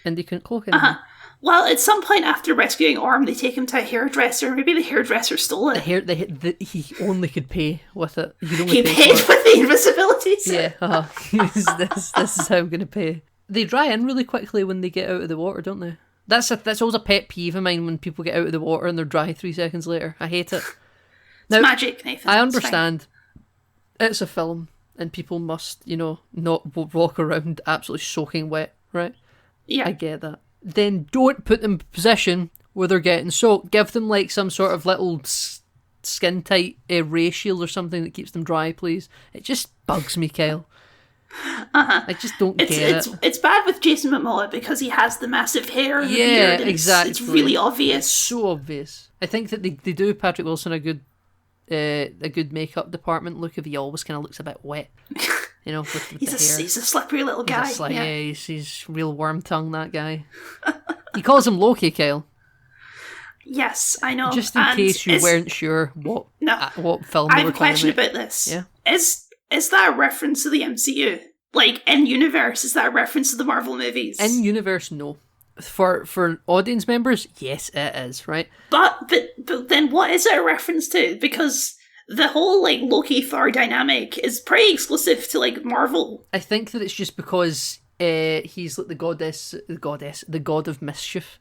and they couldn't cloak anymore. Well, at some point after rescuing Orm, they take him to a hairdresser. Maybe the hairdresser stole it. He only could pay with it. He paid with the invisibility suit. Yeah, this is how I'm going to pay. They dry in really quickly when they get out of the water, don't they? That's always a pet peeve of mine, when people get out of the water and they're dry 3 seconds later. I hate it. It's magic, Nathan. I understand. It's a film, and people must, not walk around absolutely soaking wet, right? Yeah. I get that. Then don't put them in a position where they're getting soaked. Give them like some sort of little skin tight ray shield or something that keeps them dry, please. It just bugs me, Kyle. I just don't get it. It's bad with Jason Momoa because he has the massive hair and the beard. And exactly. It's really obvious. It's so obvious. I think that they do Patrick Wilson a good makeup department look if he always kind of looks a bit wet. With he's the hair. He's a slippery little guy. He's real worm tongue, that guy. He calls him Loki, Kyle. Yes, I know. Just in case you weren't sure what film I have a question about this. Yeah. Is that a reference to the MCU? Like, in universe, is that a reference to the Marvel movies? In universe, no. For audience members, yes, it is, right? But then what is it a reference to? Because the whole, like, Loki-Thor dynamic is pretty exclusive to, like, Marvel. I think that it's just because he's like the god of mischief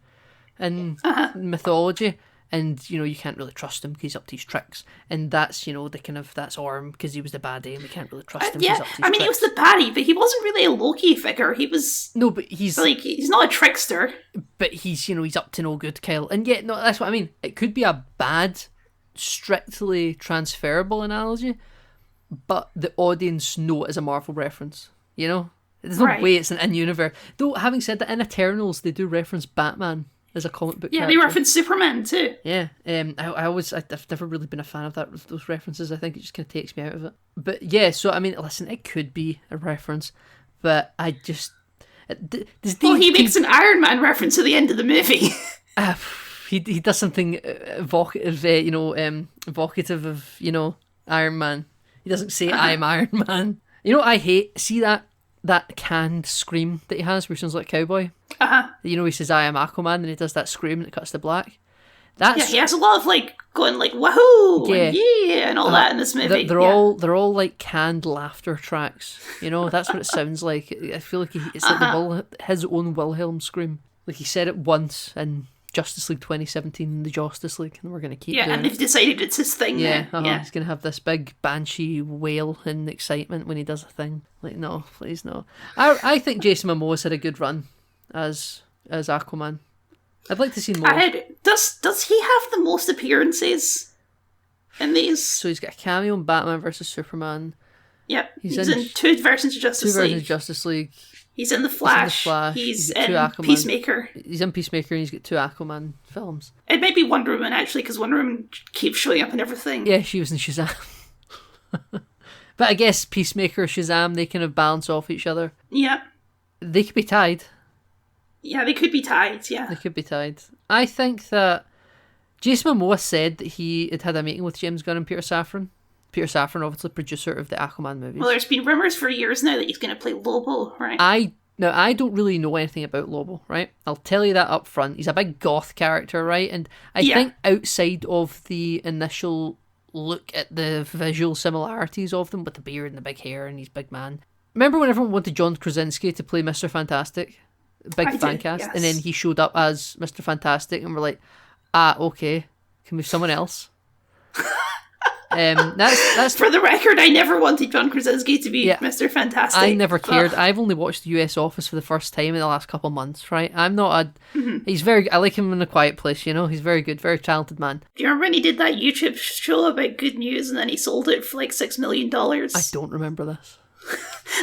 in mythology. And, you can't really trust him because he's up to his tricks. And that's, that's Orm because he was the baddie and we can't really trust him. Yeah, he was the baddie, but he wasn't really a Loki figure. He was... No, but he's... Like, he's not a trickster. But he's, he's up to no good, Kyle. And yeah, no, that's what I mean. It could be a bad, strictly transferable analogy, but the audience know it as a Marvel reference, There's no way it's an in-universe. Though, having said that, in Eternals, they do reference Batman as a comic book character. They reference Superman too. Yeah, I've never really been a fan of those references. I think it just kind of takes me out of it. But yeah, so I mean, listen, it could be a reference, but I just he makes an Iron Man reference at the end of the movie. He does something evocative, evocative of Iron Man. He doesn't say I'm Iron Man. I hate. See that canned scream that he has where he sounds like a cowboy? He says I am Aquaman and he does that scream and it cuts to black. He has a lot of going wahoo and all that in this movie. They're all like canned laughter tracks. That's what it sounds like. I feel like it's like his own Wilhelm scream. Like he said it once in Justice League 2017, the Justice League, and we're going to keep doing and they've decided it's his thing. He's going to have this big banshee wail in excitement when he does a thing. Like, no, please no. I think Jason Momoa's had a good run as Aquaman. I'd like to see more. Does he have the most appearances in these? So he's got a cameo in Batman vs Superman. Yep, he's in 2 versions of Justice League. He's in The Flash. He's in Peacemaker. He's in Peacemaker and he's got 2 Aquaman films. It might be Wonder Woman, actually, because Wonder Woman keeps showing up in everything. Yeah, she was in Shazam. But I guess Peacemaker, Shazam, they kind of balance off each other. Yeah. They could be tied. Yeah, they could be tied, yeah. They could be tied. I think that Jason Momoa said that he had a meeting with James Gunn and Peter Safran. Peter Safran, obviously producer of the Aquaman movies. Well, there's been rumours for years now that he's going to play Lobo, right? I don't really know anything about Lobo, right? I'll tell you that up front. He's a big goth character, right? And I think outside of the initial look at the visual similarities of them with the beard and the big hair and he's big man. Remember when everyone wanted John Krasinski to play Mr. Fantastic? Big fan cast. Yes. And then he showed up as Mr. Fantastic and we're like, okay, can we have someone else? That's For the record, I never wanted John Krasinski to be Yeah. Mr. Fantastic. I never but- cared. I've only watched the US Office for the first time in the last couple of months, right? I'm not a... He's very... I like him in A Quiet Place, you know? He's very good, very talented man. Do you remember when he did that YouTube show about good news and then he sold it for like $6 million? I don't remember this.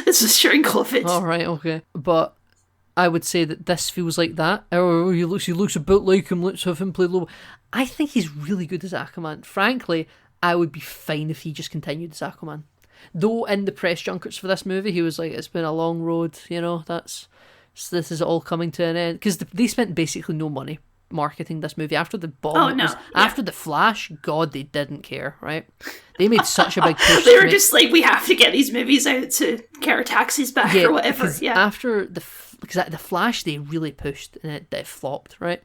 This was during COVID. All right, okay. But I would say that this feels like that. Oh, he looks a bit like him. Let's have him play Lobo. I think he's really good as Aquaman. Frankly, I would be fine if he just continued as Aquaman. Though in the press junkets for this movie, he was like, "It's been a long road. You know, this is all coming to an end." Because they spent basically no money marketing this movie after the bomb. Oh, no. After the Flash, God, they didn't care. Right? They made such a big push. They to were make- just like, we have to get these movies out to get our taxes back or whatever. because Yeah. after because the Flash they really pushed and it flopped, right?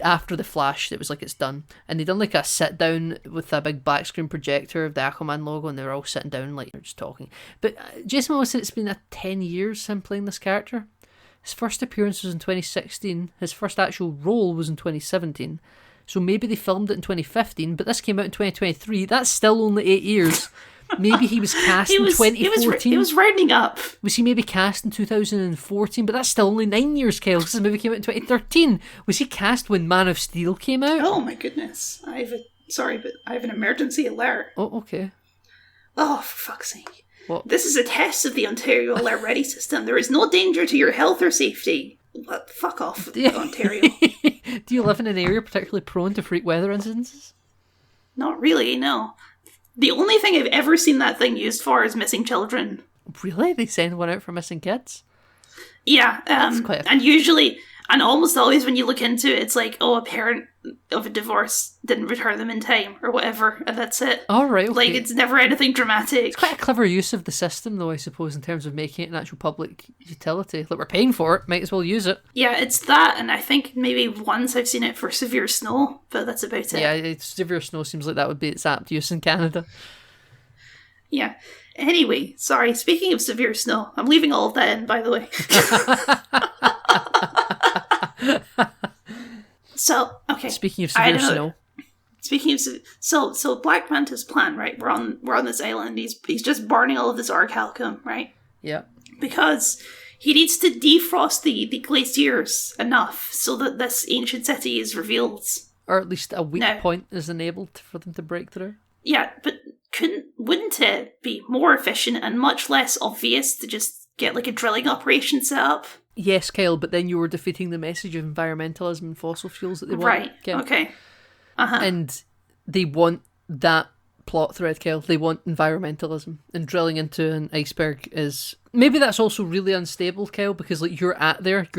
After the Flash it was like it's done, and they done like a sit down with a big back screen projector of the Aquaman logo, and they were all sitting down like they're just talking. But Jason Momoa said it's been 10 years him playing this character. His first appearance was in 2016. His first actual role was in 2017. So maybe they filmed it in 2015, but this came out in 2023. That's still only 8 years. Maybe he was cast in 2014. He was rounding up. Was he maybe cast in 2014? But that's still only 9 years, Kyle, because the movie came out in 2013. Was he cast when Man of Steel came out? Oh my goodness. Sorry, but I have an emergency alert. Oh, okay. Oh, for fuck's sake. What? This is a test of the Ontario Alert Ready system. There is no danger to your health or safety. What? Fuck off, Ontario. Do you live in an area particularly prone to freak weather incidences? Not really, no. The only thing I've ever seen that thing used for is missing children. Really? They send one out for missing kids? Yeah, quite a- and usually, and almost always when you look into it, it's like, oh, a parent of a divorce didn't return them in time, or whatever, and that's it. All right, okay. Like, it's never anything dramatic. It's quite a clever use of the system, though, I suppose, in terms of making it an actual public utility. Like, we're paying for it, might as well use it. Yeah, it's that, and I think maybe once I've seen it for severe snow, but that's about it. Yeah, severe snow seems like that would be its apt use in Canada. Yeah. Anyway, sorry, speaking of severe snow, I'm leaving all of that in, by the way. So, okay. Speaking of I severe don't know. snow. Speaking of so Black Manta's plan, right? We're on this island. He's just burning all of this orichalcum, right? Yeah. Because he needs to defrost the glaciers enough so that this ancient city is revealed. Or at least a weak No. point is enabled for them to break through. Yeah, but wouldn't it be more efficient and much less obvious to just get like a drilling operation set up? Yes, Kyle, but then you were defeating the message of environmentalism and fossil fuels that they want. Right. Kyle. Okay. Uh-huh. And they want that plot thread, Kyle. They want environmentalism. And drilling into an iceberg is... Maybe that's also really unstable, Kyle, because like you're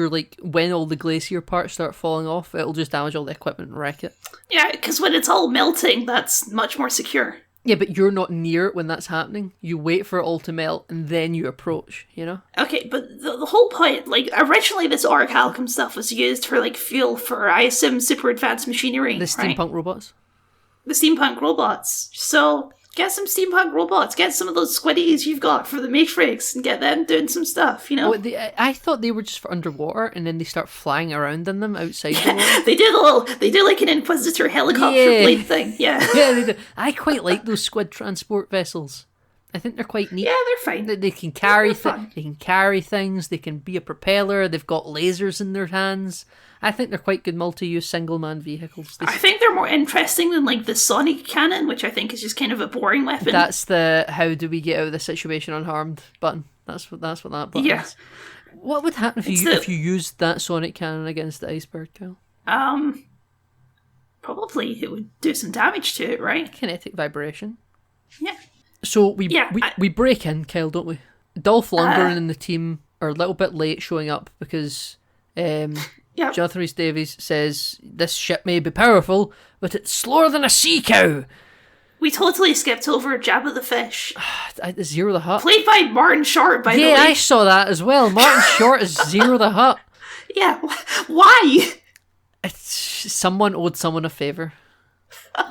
like, when all the glacier parts start falling off, it'll just damage all the equipment and wreck it. Yeah, because when it's all melting, that's much more secure. Yeah, but you're not near it when that's happening. You wait for it all to melt and then you approach, you know? Okay, but the whole point, like, originally this orichalcum stuff was used for, like, fuel for, I assume, super advanced machinery, The right? steampunk robots. The steampunk robots. So, get some steampunk robots. Get some of those squiddies you've got for the Matrix and get them doing some stuff, you know? I thought they were just for underwater and then they start flying around in them outside the water. They do like an Inquisitor helicopter Yeah. blade thing, yeah. Yeah, they do. I quite like those squid transport vessels. I think they're quite neat. Yeah, they're fine. They can carry They're fun. they can carry things. They can be a propeller. They've got lasers in their hands. I think they're quite good multi-use single-man vehicles. I think they're more interesting than, like, the sonic cannon, which I think is just kind of a boring weapon. That's the how do we get out of this situation unharmed button. That's what that button Yeah. is. What would happen if you used that sonic cannon against the iceberg, Kyle? Probably it would do some damage to it, right? Kinetic vibration. Yeah. So we break in, Kyle, don't we? Dolph Lundgren and the team are a little bit late showing up because Jonathan Rhys Davies says this ship may be powerful, but it's slower than a sea cow. We totally skipped over Jabba the Fish. Zero the Hutt. Played by Martin Short, by the way. Yeah, I saw that as well. Martin Short is Zero the Hutt. Yeah, why? It's someone owed someone a favour.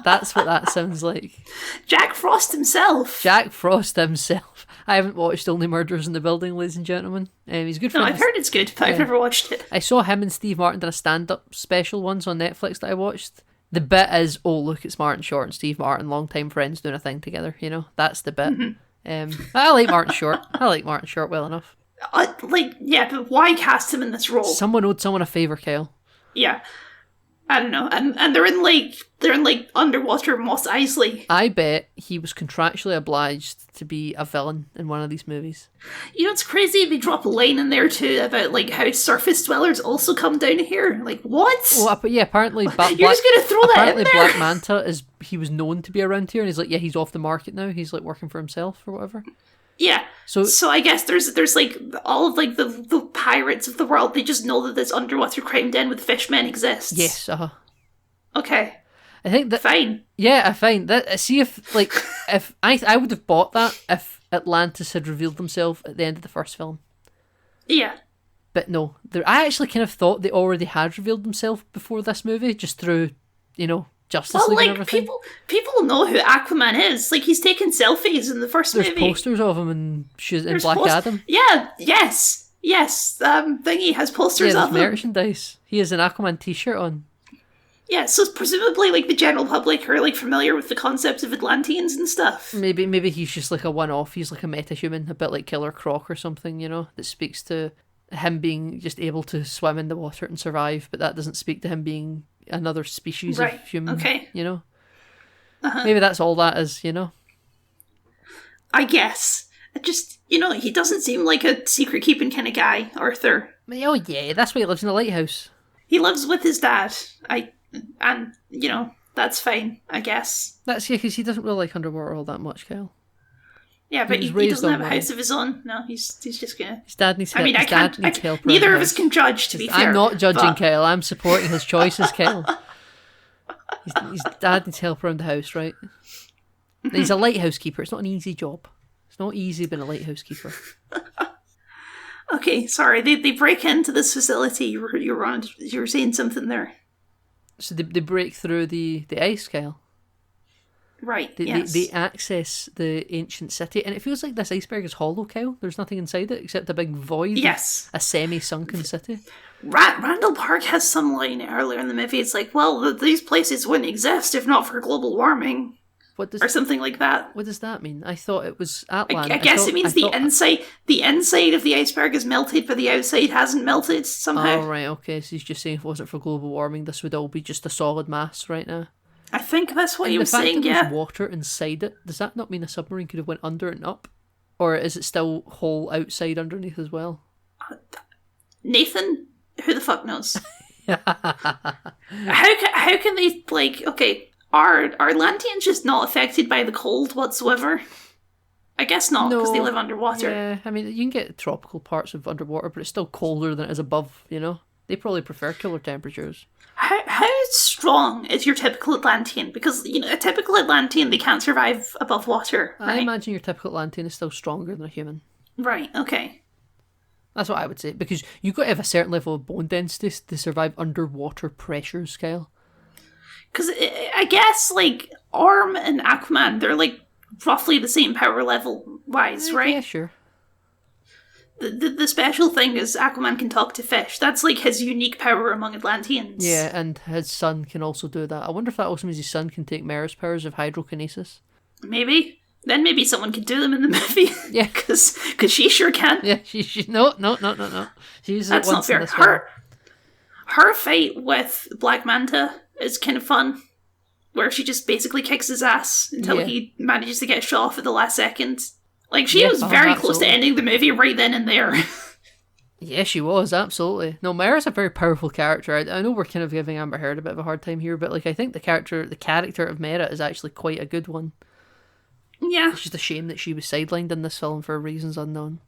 That's what that sounds like. Jack Frost himself. Jack Frost himself. I haven't watched Only Murders in the Building, ladies and gentlemen. He's a good No, friend. I've heard it's good, but I've never watched it. I saw him and Steve Martin did a stand-up special once on Netflix that I watched. The bit is, oh, look, it's Martin Short and Steve Martin, longtime friends doing a thing together, you know? That's the bit. I like Martin Short. I like Martin Short well enough. But why cast him in this role? Someone owed someone a favour, Kyle. Yeah. I don't know. And they're in underwater Mos Eisley. I bet he was contractually obliged to be a villain in one of these movies. You know, it's crazy they drop a line in there too about like how surface dwellers also come down here. Like, what? Well, but yeah, apparently You're just gonna throw that in there? Black Manta he was known to be around here, and he's like, yeah, he's off the market now. He's like working for himself or whatever. Yeah. So I guess there's like all of like the pirates of the world. They just know that this underwater crime den with fishmen exists. Yes. Okay. I think that. Fine. Yeah, I find that. See if I would have bought that if Atlantis had revealed themselves at the end of the first film. Yeah. But no, I actually kind of thought they already had revealed themselves before this movie, just through, you know, Justice League and everything. People know who Aquaman is. Like, he's taking selfies in the first movie. There's posters of him in Black Adam. Yeah, yes. Thingy has posters of him. Merchandise. He has an Aquaman t-shirt on. Yeah, so presumably, like, the general public are, like, familiar with the concept of Atlanteans and stuff. Maybe he's just, like, a one-off. He's, like, a metahuman, a bit like Killer Croc or something, you know, that speaks to him being just able to swim in the water and survive, but that doesn't speak to him being another species of human, you know? Maybe that's all that is, you know? I guess. It just, you know, he doesn't seem like a secret-keeping kind of guy, Arthur. Oh yeah, that's why he lives in a lighthouse. He lives with his dad. And, you know, that's fine, I guess. That's, yeah, because he doesn't really like underwater all that much, Kyle. Yeah, but he doesn't have a house of his own. No, he's just gonna... His dad needs help. Neither of us can judge, to be fair. I'm not judging Kyle, I'm supporting his choices, Kyle. His dad needs help around the house, right? He's a lighthouse keeper. It's not an easy job. It's not easy being a lighthouse keeper. Okay, sorry. They break into this facility. You were saying something there. So they break through the ice, Kyle. Right, They access the ancient city, and it feels like this iceberg is hollow, Kyle. There's nothing inside it except a big void. Yes. A semi-sunken city. Randall Park has some line earlier in the movie. It's like, well, these places wouldn't exist if not for global warming. Or something like that. What does that mean? I thought it was Atlantis. I guess it means the inside of the iceberg is melted, but the outside hasn't melted somehow. Oh, right, okay. So he's just saying if it wasn't for global warming, this would all be just a solid mass right now. I think that's what he was saying, the fact that there's water inside it, does that not mean a submarine could have went under and up? Or is it still whole outside underneath as well? Nathan, who the fuck knows? How can they, like, okay, are Atlanteans just not affected by the cold whatsoever? I guess not, because they live underwater. Yeah, I mean, you can get tropical parts of underwater, but it's still colder than it is above, you know? They probably prefer cooler temperatures. How strong is your typical Atlantean? Because, you know, a typical Atlantean, they can't survive above water, right? I imagine your typical Atlantean is still stronger than a human. Right, okay. That's what I would say, because you've got to have a certain level of bone density to survive underwater pressure scale. Because I guess, like, Orm and Aquaman, they're, like, roughly the same power level-wise, right? Yeah, sure. The special thing is Aquaman can talk to fish. That's like his unique power among Atlanteans. Yeah, and his son can also do that. I wonder if that also means his son can take Mera's powers of hydrokinesis. Maybe. Then maybe someone could do them in the movie. Yeah. Because she sure can. Yeah, she no. She uses That's it once not fair. Her fight with Black Manta is kind of fun. Where she just basically kicks his ass until he manages to get shot off at the last second. Like, she was very close to ending the movie right then and there. Yeah, she was, absolutely. No, Mera's a very powerful character. I know we're kind of giving Amber Heard a bit of a hard time here, but like I think the character of Mera is actually quite a good one. Yeah. It's just a shame that she was sidelined in this film for reasons unknown.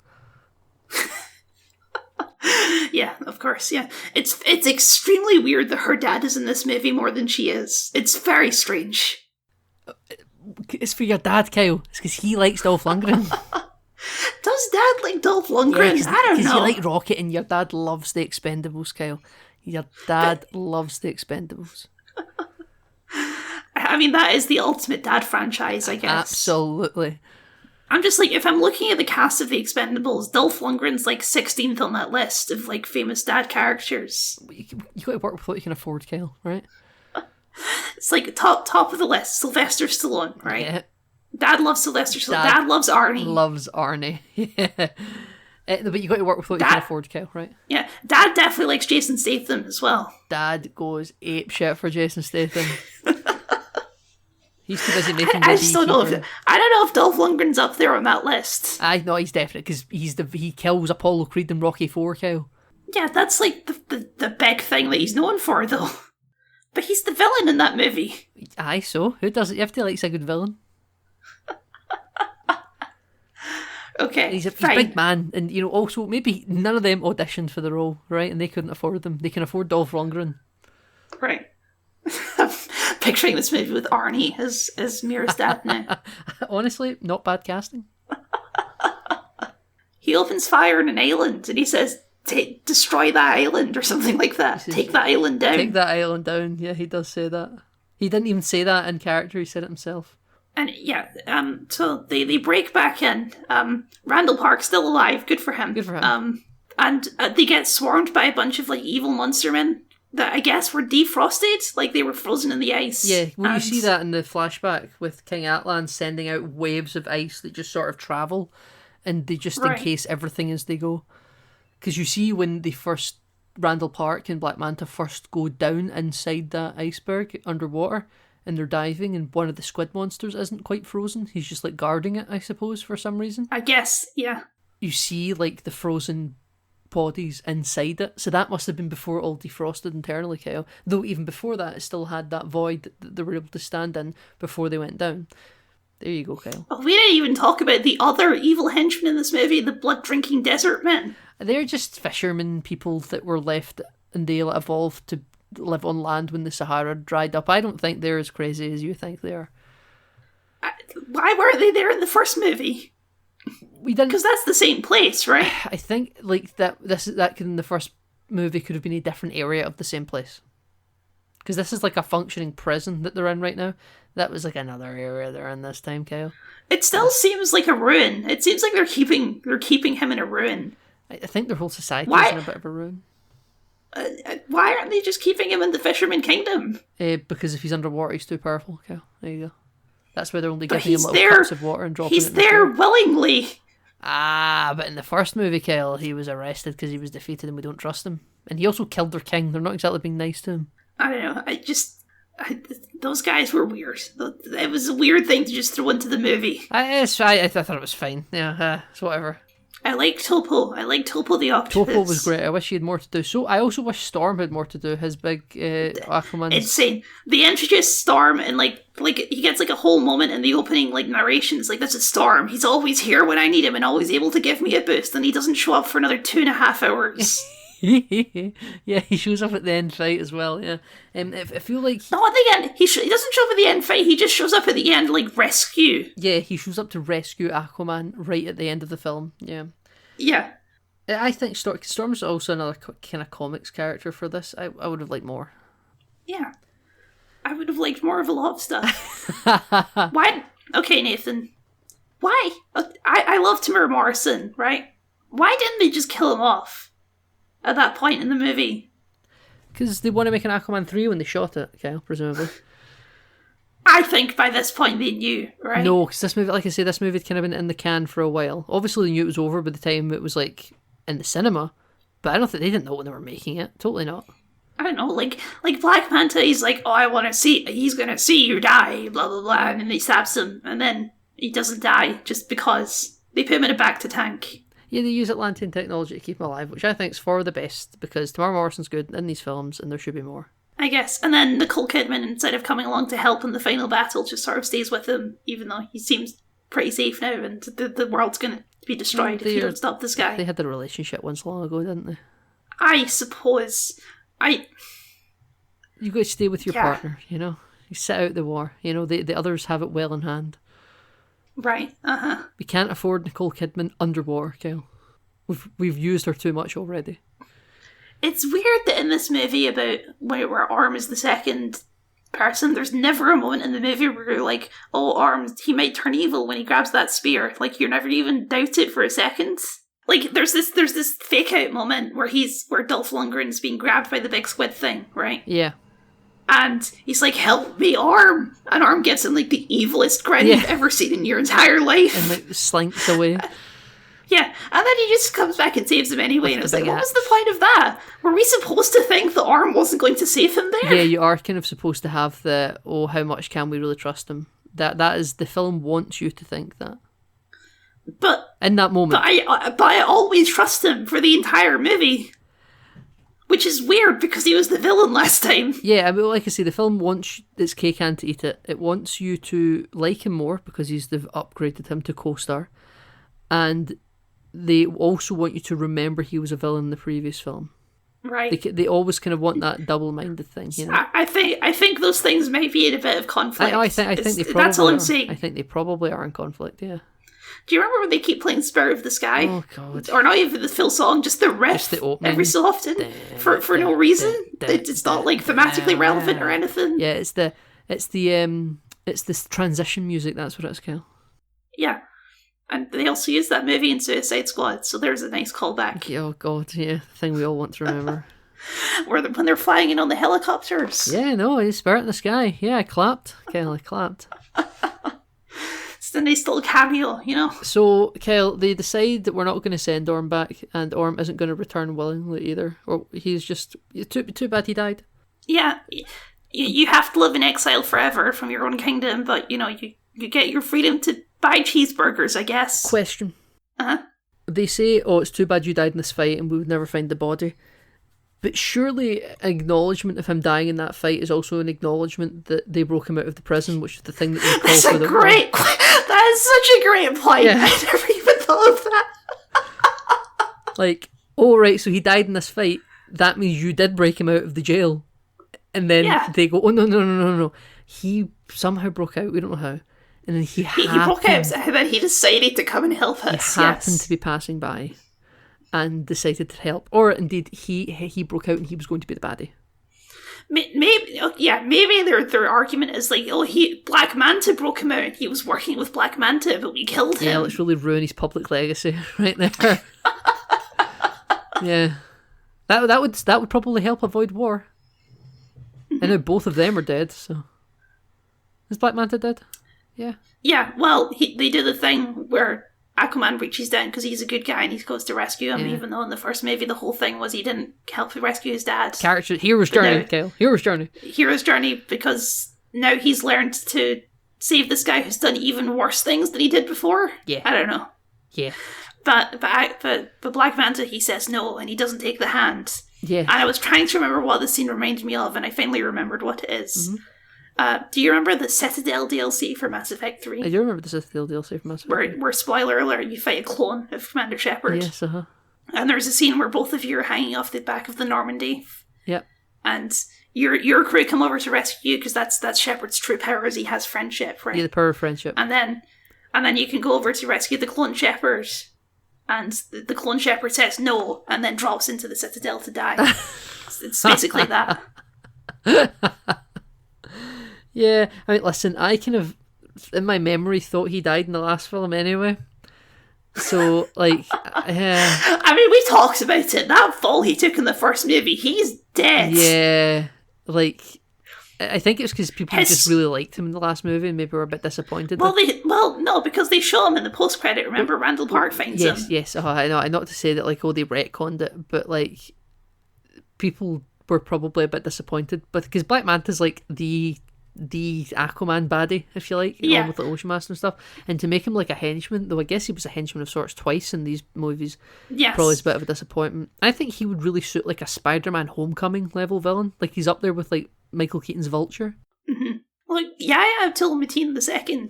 Yeah, of course, yeah. It's extremely weird that her dad is in this movie more than she is. It's very strange. It's for your dad, Kyle. It's because he likes Dolph Lundgren. Does Dad like Dolph Lundgren? Yeah, I don't know. Because you like Rocket and your dad loves The Expendables, Kyle. Your dad loves The Expendables. I mean, that is the ultimate dad franchise, I guess. Absolutely. I'm just like, if I'm looking at the cast of The Expendables, Dolph Lundgren's like 16th on that list of like famous dad characters. You got to work with what you can afford, Kyle, right? It's like top of the list, Sylvester Stallone, right? Yeah. Dad loves Sylvester Stallone. Dad loves Arnie. Loves Arnie. Yeah. But you got to work with what you can afford, Kel, right? Yeah. Dad definitely likes Jason Statham as well. Dad goes apeshit for Jason Statham. He's too busy making I just don't know if I don't know if Dolph Lundgren's up there on that list. I know he's definite because he kills Apollo Creed in Rocky IV, Kel. Yeah, that's like the big thing that he's known for, though. But he's the villain in that movie. Aye, so who doesn't? You have to like a good villain. Okay, he's a big man, and also maybe none of them auditioned for the role, right? And they couldn't afford them. They can afford Dolph Lundgren, right? Picturing this movie with Arnie as Mira's dad now. Honestly, not bad casting. He opens fire on an island, and he says, "Destroy that island," or something like that. Says, take that island down. Take that island down. Yeah, he does say that. He didn't even say that in character. He said it himself. And yeah, so they break back in. Randall Park's still alive. Good for him. Good for him. And they get swarmed by a bunch of like evil monster men that I guess were defrosted, like they were frozen in the ice. Yeah, well, you see that in the flashback with King Atlan sending out waves of ice that just sort of travel, and they just encase everything as they go. Because you see when Randall Park and Black Manta first go down inside that iceberg underwater, and they're diving, and one of the squid monsters isn't quite frozen. He's just like guarding it, I suppose, for some reason. I guess, yeah. You see like the frozen bodies inside it, so that must have been before it all defrosted internally, Kyle. Though even before that, it still had that void that they were able to stand in before they went down. There you go, Kyle. Oh, we didn't even talk about the other evil henchmen in this movie, the blood-drinking desert men. They're just fishermen people that were left, and they evolved to live on land when the Sahara dried up. I don't think they're as crazy as you think they are. Why weren't they there in the first movie? We didn't, because that's the same place, right? I think like that in the first movie could have been a different area of the same place. Because this is like a functioning prison that they're in right now. That was like another area they're in this time, Kyle. It still seems like a ruin. It seems like they're keeping him in a ruin. I think their whole society is in a bit of a ruin. Why aren't they just keeping him in the Fisherman Kingdom? Because if he's underwater, he's too powerful, Kyle. There you go. That's why they're only giving him little cups of water and dropping it in. He's there willingly. But in the first movie, Kyle, he was arrested because he was defeated and we don't trust him. And he also killed their king. They're not exactly being nice to him. I don't know. Those guys were weird. It was a weird thing to just throw into the movie. I thought it was fine. Yeah, it's whatever. I like Topo. I like Topo the Octopus. Topo was great. I wish he had more to do. So I also wish Storm had more to do. His big Aquaman. Insane. They introduced Storm and like he gets like a whole moment in the opening like narrations. Like, this is Storm. He's always here when I need him and always able to give me a boost. And he doesn't show up for another 2.5 hours. Yeah, he shows up at the end fight as well. Yeah, I feel like not at the end. He doesn't show up at the end fight. He just shows up at the end, like rescue. Yeah, he shows up to rescue Aquaman right at the end of the film. Yeah. I think Storm's also another kind of comics character for this. I would have liked more. Yeah, I would have liked more of a lot of stuff. Why? Okay, Nathan. Why? I love Tamara Morrison, right? Why didn't they just kill him off at that point in the movie? Because they want to make an Aquaman 3 when they shot it, Kyle, presumably. I think by this point they knew, right? No, because this movie, like I say, this movie had kind of been in the can for a while. Obviously they knew it was over by the time it was like in the cinema, but I don't think they didn't know when they were making it. Totally not. I don't know, like Black Manta, he's like, oh, he's gonna see you die, blah blah blah, and then he stabs him, and then he doesn't die just because they put him in a back to tank. Yeah, they use Atlantean technology to keep him alive, which I think is for the best, because Tamara Morrison's good in these films, and there should be more. I guess. And then Nicole Kidman, instead of coming along to help in the final battle, just sort of stays with him, even though he seems pretty safe now, and the world's going to be destroyed if you don't stop this guy. They had the relationship once long ago, didn't they? I suppose. You got to stay with your partner, you know? You sit out the war, you know? The others have it well in hand. Right, We can't afford Nicole Kidman underwater, Kyle. We've used her too much already. It's weird that in this movie about where Orm is the second person, there's never a moment in the movie where you're like, oh, Orm, he might turn evil when he grabs that spear. Like, you never even doubt it for a second. Like, there's this fake out moment where Dolph Lundgren's being grabbed by the big squid thing, right? Yeah. And he's like, help me, Arm. And Arm gives him, like, the evilest grin you've ever seen in your entire life. And, like, slinks away. Yeah, and then he just comes back and saves him anyway. And I was like, what was the point of that? Were we supposed to think the Arm wasn't going to save him there? Yeah, you are kind of supposed to have the, how much can we really trust him? That is, the film wants you to think that. But in that moment. But I always trust him for the entire movie. Which is weird, because he was the villain last time. Yeah, I mean, like I say, the film wants its cake and to eat it. It wants you to like him more, because they've upgraded him to co-star. And they also want you to remember he was a villain in the previous film. Right. They always kind of want that double-minded thing, you know. I think those things might be in a bit of conflict. I think they probably that's all I'm are. saying. I think they probably are in conflict, yeah. Do you remember when they keep playing Spirit of the Sky? Oh, God. Or not even the full song, just the riff Just the opening. every so often for no reason. It's not like thematically relevant or anything. Yeah, it's this transition music, that's what it's called. Yeah. And they also use that movie in Suicide Squad, so there's a nice callback. Oh, God, yeah. The thing we all want to remember. When they're flying in on the helicopters. Yeah, no, it's Spirit in the Sky. Yeah, I clapped. Kyle, I clapped. It's a nice little cameo, you know? So, Kyle, they decide that we're not going to send Orm back, and Orm isn't going to return willingly either. Or he's just... Too bad he died. Yeah, you have to live in exile forever from your own kingdom, but, you know, you get your freedom to buy cheeseburgers, I guess. Question. Uh-huh. They say, it's too bad you died in this fight and we would never find the body. But surely acknowledgement of him dying in that fight is also an acknowledgement that they broke him out of the prison, which is the thing that they call That's for the great. That is such a great point. Yeah. I never even thought of that. Like, oh right, so he died in this fight. That means you did break him out of the jail. And then they go, oh no. He somehow broke out. We don't know how. And then he broke out, and then he decided to come and help us. He happened to be passing by and decided to help. Or indeed, he broke out and he was going to be the baddie. Maybe their argument is like, Black Manta broke him out and he was working with Black Manta, but we killed him. Yeah, let's really ruin his public legacy right there. Yeah. That would probably help avoid war. And now both of them are dead, so... Is Black Manta dead? Yeah. Yeah, well, they do the thing where Aquaman reaches down because he's a good guy and he goes to rescue him, even though in the first movie the whole thing was he didn't help rescue his dad. Hero's journey, Kyle. Hero's journey. Hero's journey, because now he's learned to save this guy who's done even worse things than he did before. Yeah. I don't know. Yeah. But Black Manta, he says no and he doesn't take the hand. Yeah. And I was trying to remember what the scene reminded me of, and I finally remembered what it is. Mm-hmm. Do you remember the Citadel DLC for Mass Effect 3? I do remember the Citadel DLC for Mass Effect 3. Where, spoiler alert, you fight a clone of Commander Shepard. Yes, uh-huh. And there's a scene where both of you are hanging off the back of the Normandy. Yep. And your crew come over to rescue you, because that's Shepard's true power, is he has friendship, right? Yeah, the power of friendship. And then you can go over to rescue the clone Shepard. And the clone Shepard says no, and then drops into the Citadel to die. It's basically that. Yeah, I mean, listen, I kind of, in my memory, thought he died in the last film anyway. So, like, I mean, we talked about it. That fall he took in the first movie, he's dead. Yeah, like, I think it was because people just really liked him in the last movie and maybe were a bit disappointed. Well, no, because they show him in the post-credit. Remember, Randall Park finds him. Yes. I know. Not to say that, like, they retconned it, but, like, people were probably a bit disappointed. But because Black Manta's, like, the Aquaman baddie, if you like, along with the Ocean Master and stuff, and to make him like a henchman, though I guess he was a henchman of sorts twice in these movies, probably is a bit of a disappointment. I think he would really suit like a Spider-Man Homecoming level villain, like he's up there with like Michael Keaton's Vulture. Mm-hmm. Like Yahya Abdul-Mateen II,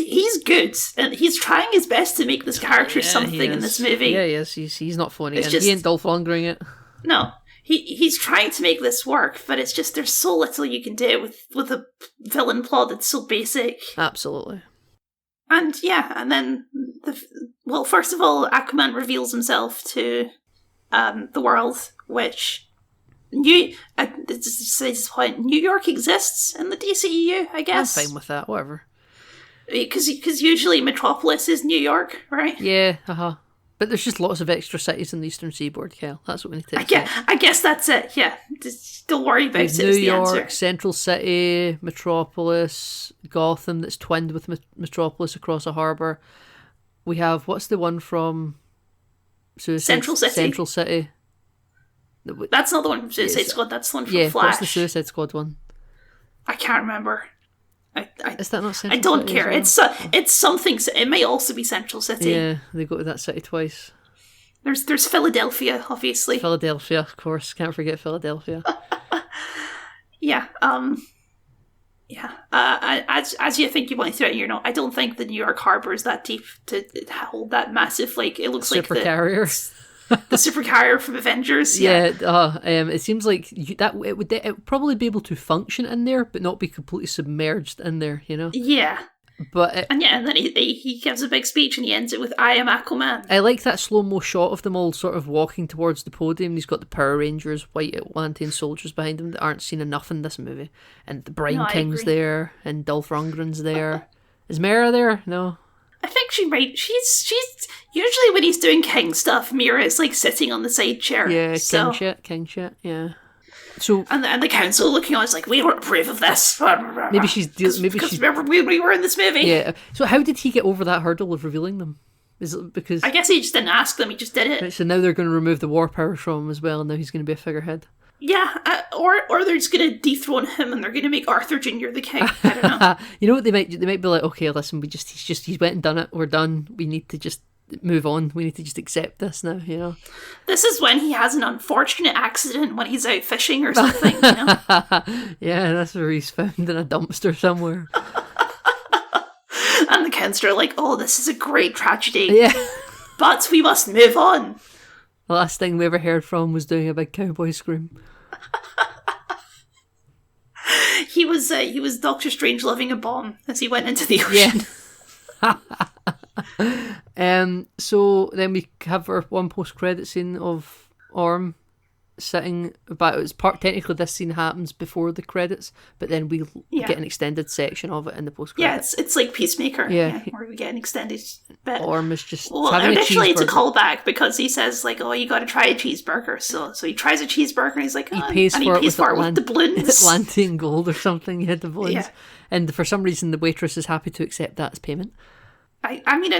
he's good, and he's trying his best to make this character something in this movie. Yeah, he is. He's not phoning it. He ain't Dolph Lundgren it. No. He's trying to make this work, but it's just there's so little you can do with a villain plot that's so basic. Absolutely. And then first of all, Aquaman reveals himself to the world, which New York exists in the DCEU, I guess. I'm fine with that. Whatever. Because usually Metropolis is New York, right? Yeah. Uh-huh. But there's just lots of extra cities in the Eastern Seaboard, Kel. That's what we need to accept. I guess that's it, yeah. Just don't worry about it. New Is the York, answer. Central City, Metropolis, Gotham that's twinned with Metropolis across a harbour. We have, what's the one from Central City. Central City. That's not the one from Suicide Squad, that's the one from Yeah, Flash. what's the Suicide Squad one? I can't remember. Is that not Central I don't City care. as well? It's something. It may also be Central City. Yeah, they go to that city twice. There's Philadelphia, obviously. Philadelphia, of course. Can't forget Philadelphia. Yeah. As you think you went through it, I don't think the New York Harbor is that deep to hold that massive. Like it looks Super like carrier. the supercarrier from Avengers. Yeah. It seems like it would probably be able to function in there, but not be completely submerged in there. Yeah. But And then he gives a big speech and he ends it with "I am Aquaman." I like that slow-mo shot of them all sort of walking towards the podium. He's got the Power Rangers, White Atlantean soldiers behind him that aren't seen enough in this movie. And the Brine King's agree. there, and Dolph Lundgren's there. Is Mera there? No. I think she might. She's usually when he's doing king stuff, Mira is like sitting on the side chair. Yeah, so. king shit, yeah. So And the council looking on is like, we don't approve of this. maybe she's remember we were in this movie. yeah. So how did he get over that hurdle of revealing them? Is it because I guess he just didn't ask them. He just did it. right, so now they're going to remove the war powers from him as well, and now he's going to be a figurehead. Yeah, or they're just going to dethrone him and they're going to make Arthur Jr. the king. I don't know. You know what they might be like? Okay, listen, he's went and done it. We're done. We need to just move on. We need to just accept this now. This is when he has an unfortunate accident when he's out fishing or something. Yeah, that's where he's found in a dumpster somewhere. And the council are like, oh, this is a great tragedy. Yeah. But we must move on. The last thing we ever heard from was doing a big cowboy scream. He was Doctor Strange loving a bomb as he went into the ocean. Yeah. So then we have our one post-credit scene of Orm sitting, but technically this scene happens before the credits, but then we get an extended section of it in the post-credits. Yeah, it's like Peacemaker. Yeah. Where we get an extended bit. Orm is just Well, having initially a it's a cheeseburger. callback because he says like, "Oh, you got to try a cheeseburger." So he tries a cheeseburger and he's like, He pays for it with the balloons. Atlantean gold or something. Yeah, the balloons. Yeah. And for some reason, the waitress is happy to accept that as payment. I mean,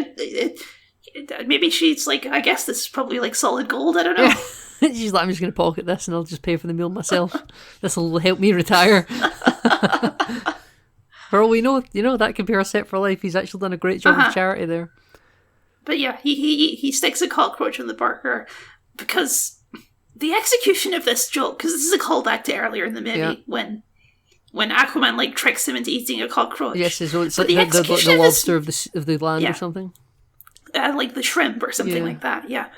maybe she's like, I guess this is probably like solid gold. I don't know. She's like, I'm just going to pocket this and I'll just pay for the meal myself. This will help me retire. For all we know, that could be our set for life. He's actually done a great job of charity there. But yeah, he sticks a cockroach in the burger because the execution of this joke, because this is a callback to earlier in the movie when Aquaman like tricks him into eating a cockroach. Yes, so it's But like the execution of lobster this- of the land or something. Like the shrimp or something like that. Yeah.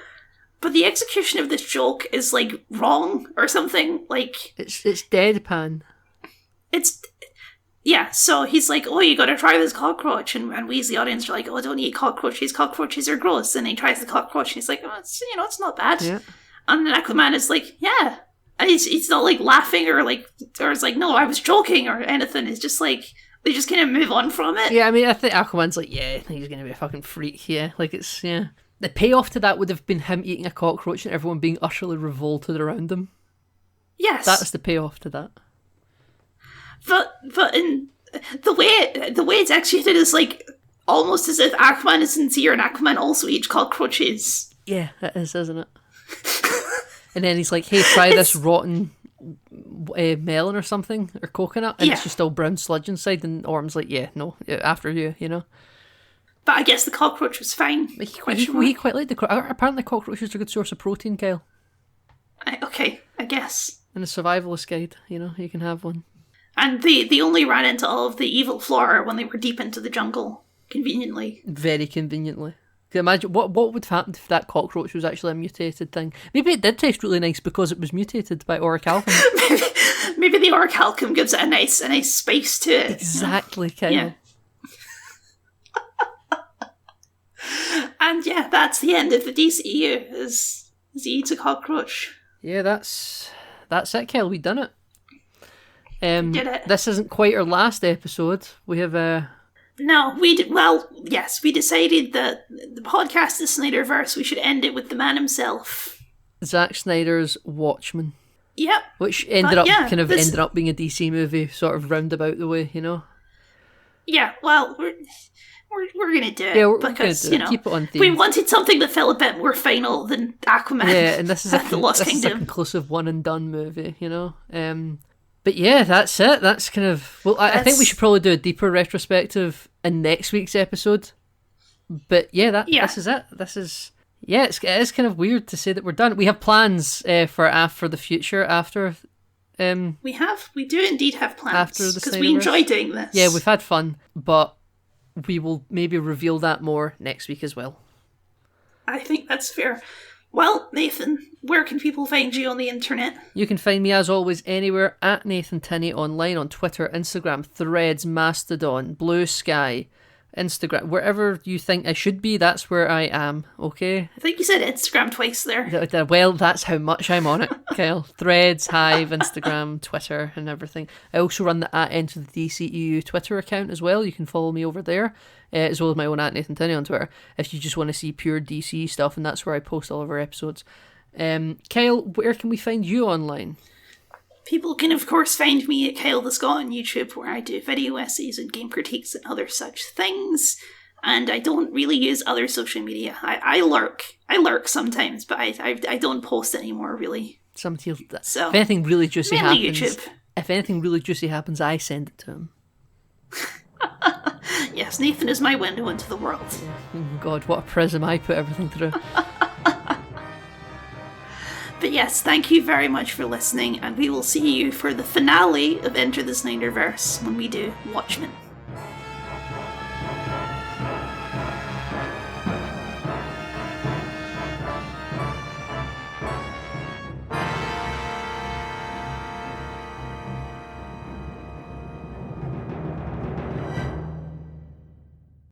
But the execution of this joke is like wrong or something. Like It's deadpan. it's so he's like, oh, you gotta try this cockroach, and we as the audience are like, oh, don't eat cockroaches are gross. And he tries the cockroach and he's like, oh, it's not bad. Yeah. And then Aquaman is like, yeah. And he's not like laughing or it's like, no, I was joking or anything. It's just like they just kind of move on from it. Yeah, I mean, I think Aquaman's like, yeah, I think he's going to be a fucking freak, yeah. Like, it's, yeah. The payoff to that would have been him eating a cockroach and everyone being utterly revolted around him. Yes. That's the payoff to that. But in the way it's executed is like almost as if Aquaman is sincere and Aquaman also eats cockroaches. Yeah, it is, isn't it? And then he's like, hey, try this rotten melon or something, or coconut, and it's just all brown sludge inside, and Orm's like, yeah, no, after you, But I guess the cockroach was fine. He quite liked apparently cockroaches are a good source of protein, Kyle. Okay, I guess. In a survivalist guide, you can have one. And they only ran into all of the evil flora when they were deep into the jungle, conveniently. Very conveniently. Can you imagine what would have happened if that cockroach was actually a mutated thing? Maybe it did taste really nice because it was mutated by orichalcum. Maybe the orichalcum gives it a nice spice to it. Exactly, Kyle. Yeah. And yeah, that's the end of the DCEU. Is he eats a cockroach. Yeah, that's it, Kyle. We've done it. Did it. This isn't quite our last episode. We have No, yes, we decided that the podcast is SnyderVerse. We should end it with the man himself. Zack Snyder's Watchmen. Yep. Which ended up being a DC movie, sort of roundabout the way, you know? Yeah, well, we're gonna do it. Yeah, we're because, gonna do it. Keep it on theme. We wanted something that felt a bit more final than Aquaman. Yeah, and this is The Lost Kingdom. a conclusive one and done movie, you know? But yeah, that's it. That's kind of... Well, I think we should probably do a deeper retrospective in next week's episode. But yeah, this is it. This is... Yeah, it is kind of weird to say that we're done. We have plans for the future after... We do indeed have plans. After the because we enjoy doing this. Yeah, we've had fun, but we will maybe reveal that more next week as well. I think that's fair. Well, Nathan, where can people find you on the internet? You can find me, as always, anywhere at Nathan Tinney online on Twitter, Instagram, Threads, Mastodon, Blue Sky, Instagram. Wherever you think I should be, that's where I am, okay? I think you said Instagram twice there. Well, that's how much I'm on it, Kyle. Threads, Hive, Instagram, Twitter, and everything. I also run the @Enter the DCEU Twitter account as well. You can follow me over there. As well as my own @Nathan Tinney on Twitter, if you just want to see pure DC stuff, and that's where I post all of our episodes. Kyle, where can we find you online? People can, of course, find me at Kyle the Scot on YouTube, where I do video essays and game critiques and other such things. And I don't really use other social media. I lurk sometimes, but I don't post anymore, really. So, if anything really juicy happens, YouTube. I send it to him. Yes, Nathan is my window into the world. Oh God, what a prism I put everything through. But yes, thank you very much for listening, and we will see you for the finale of Enter the SnyderVerse when we do Watchmen.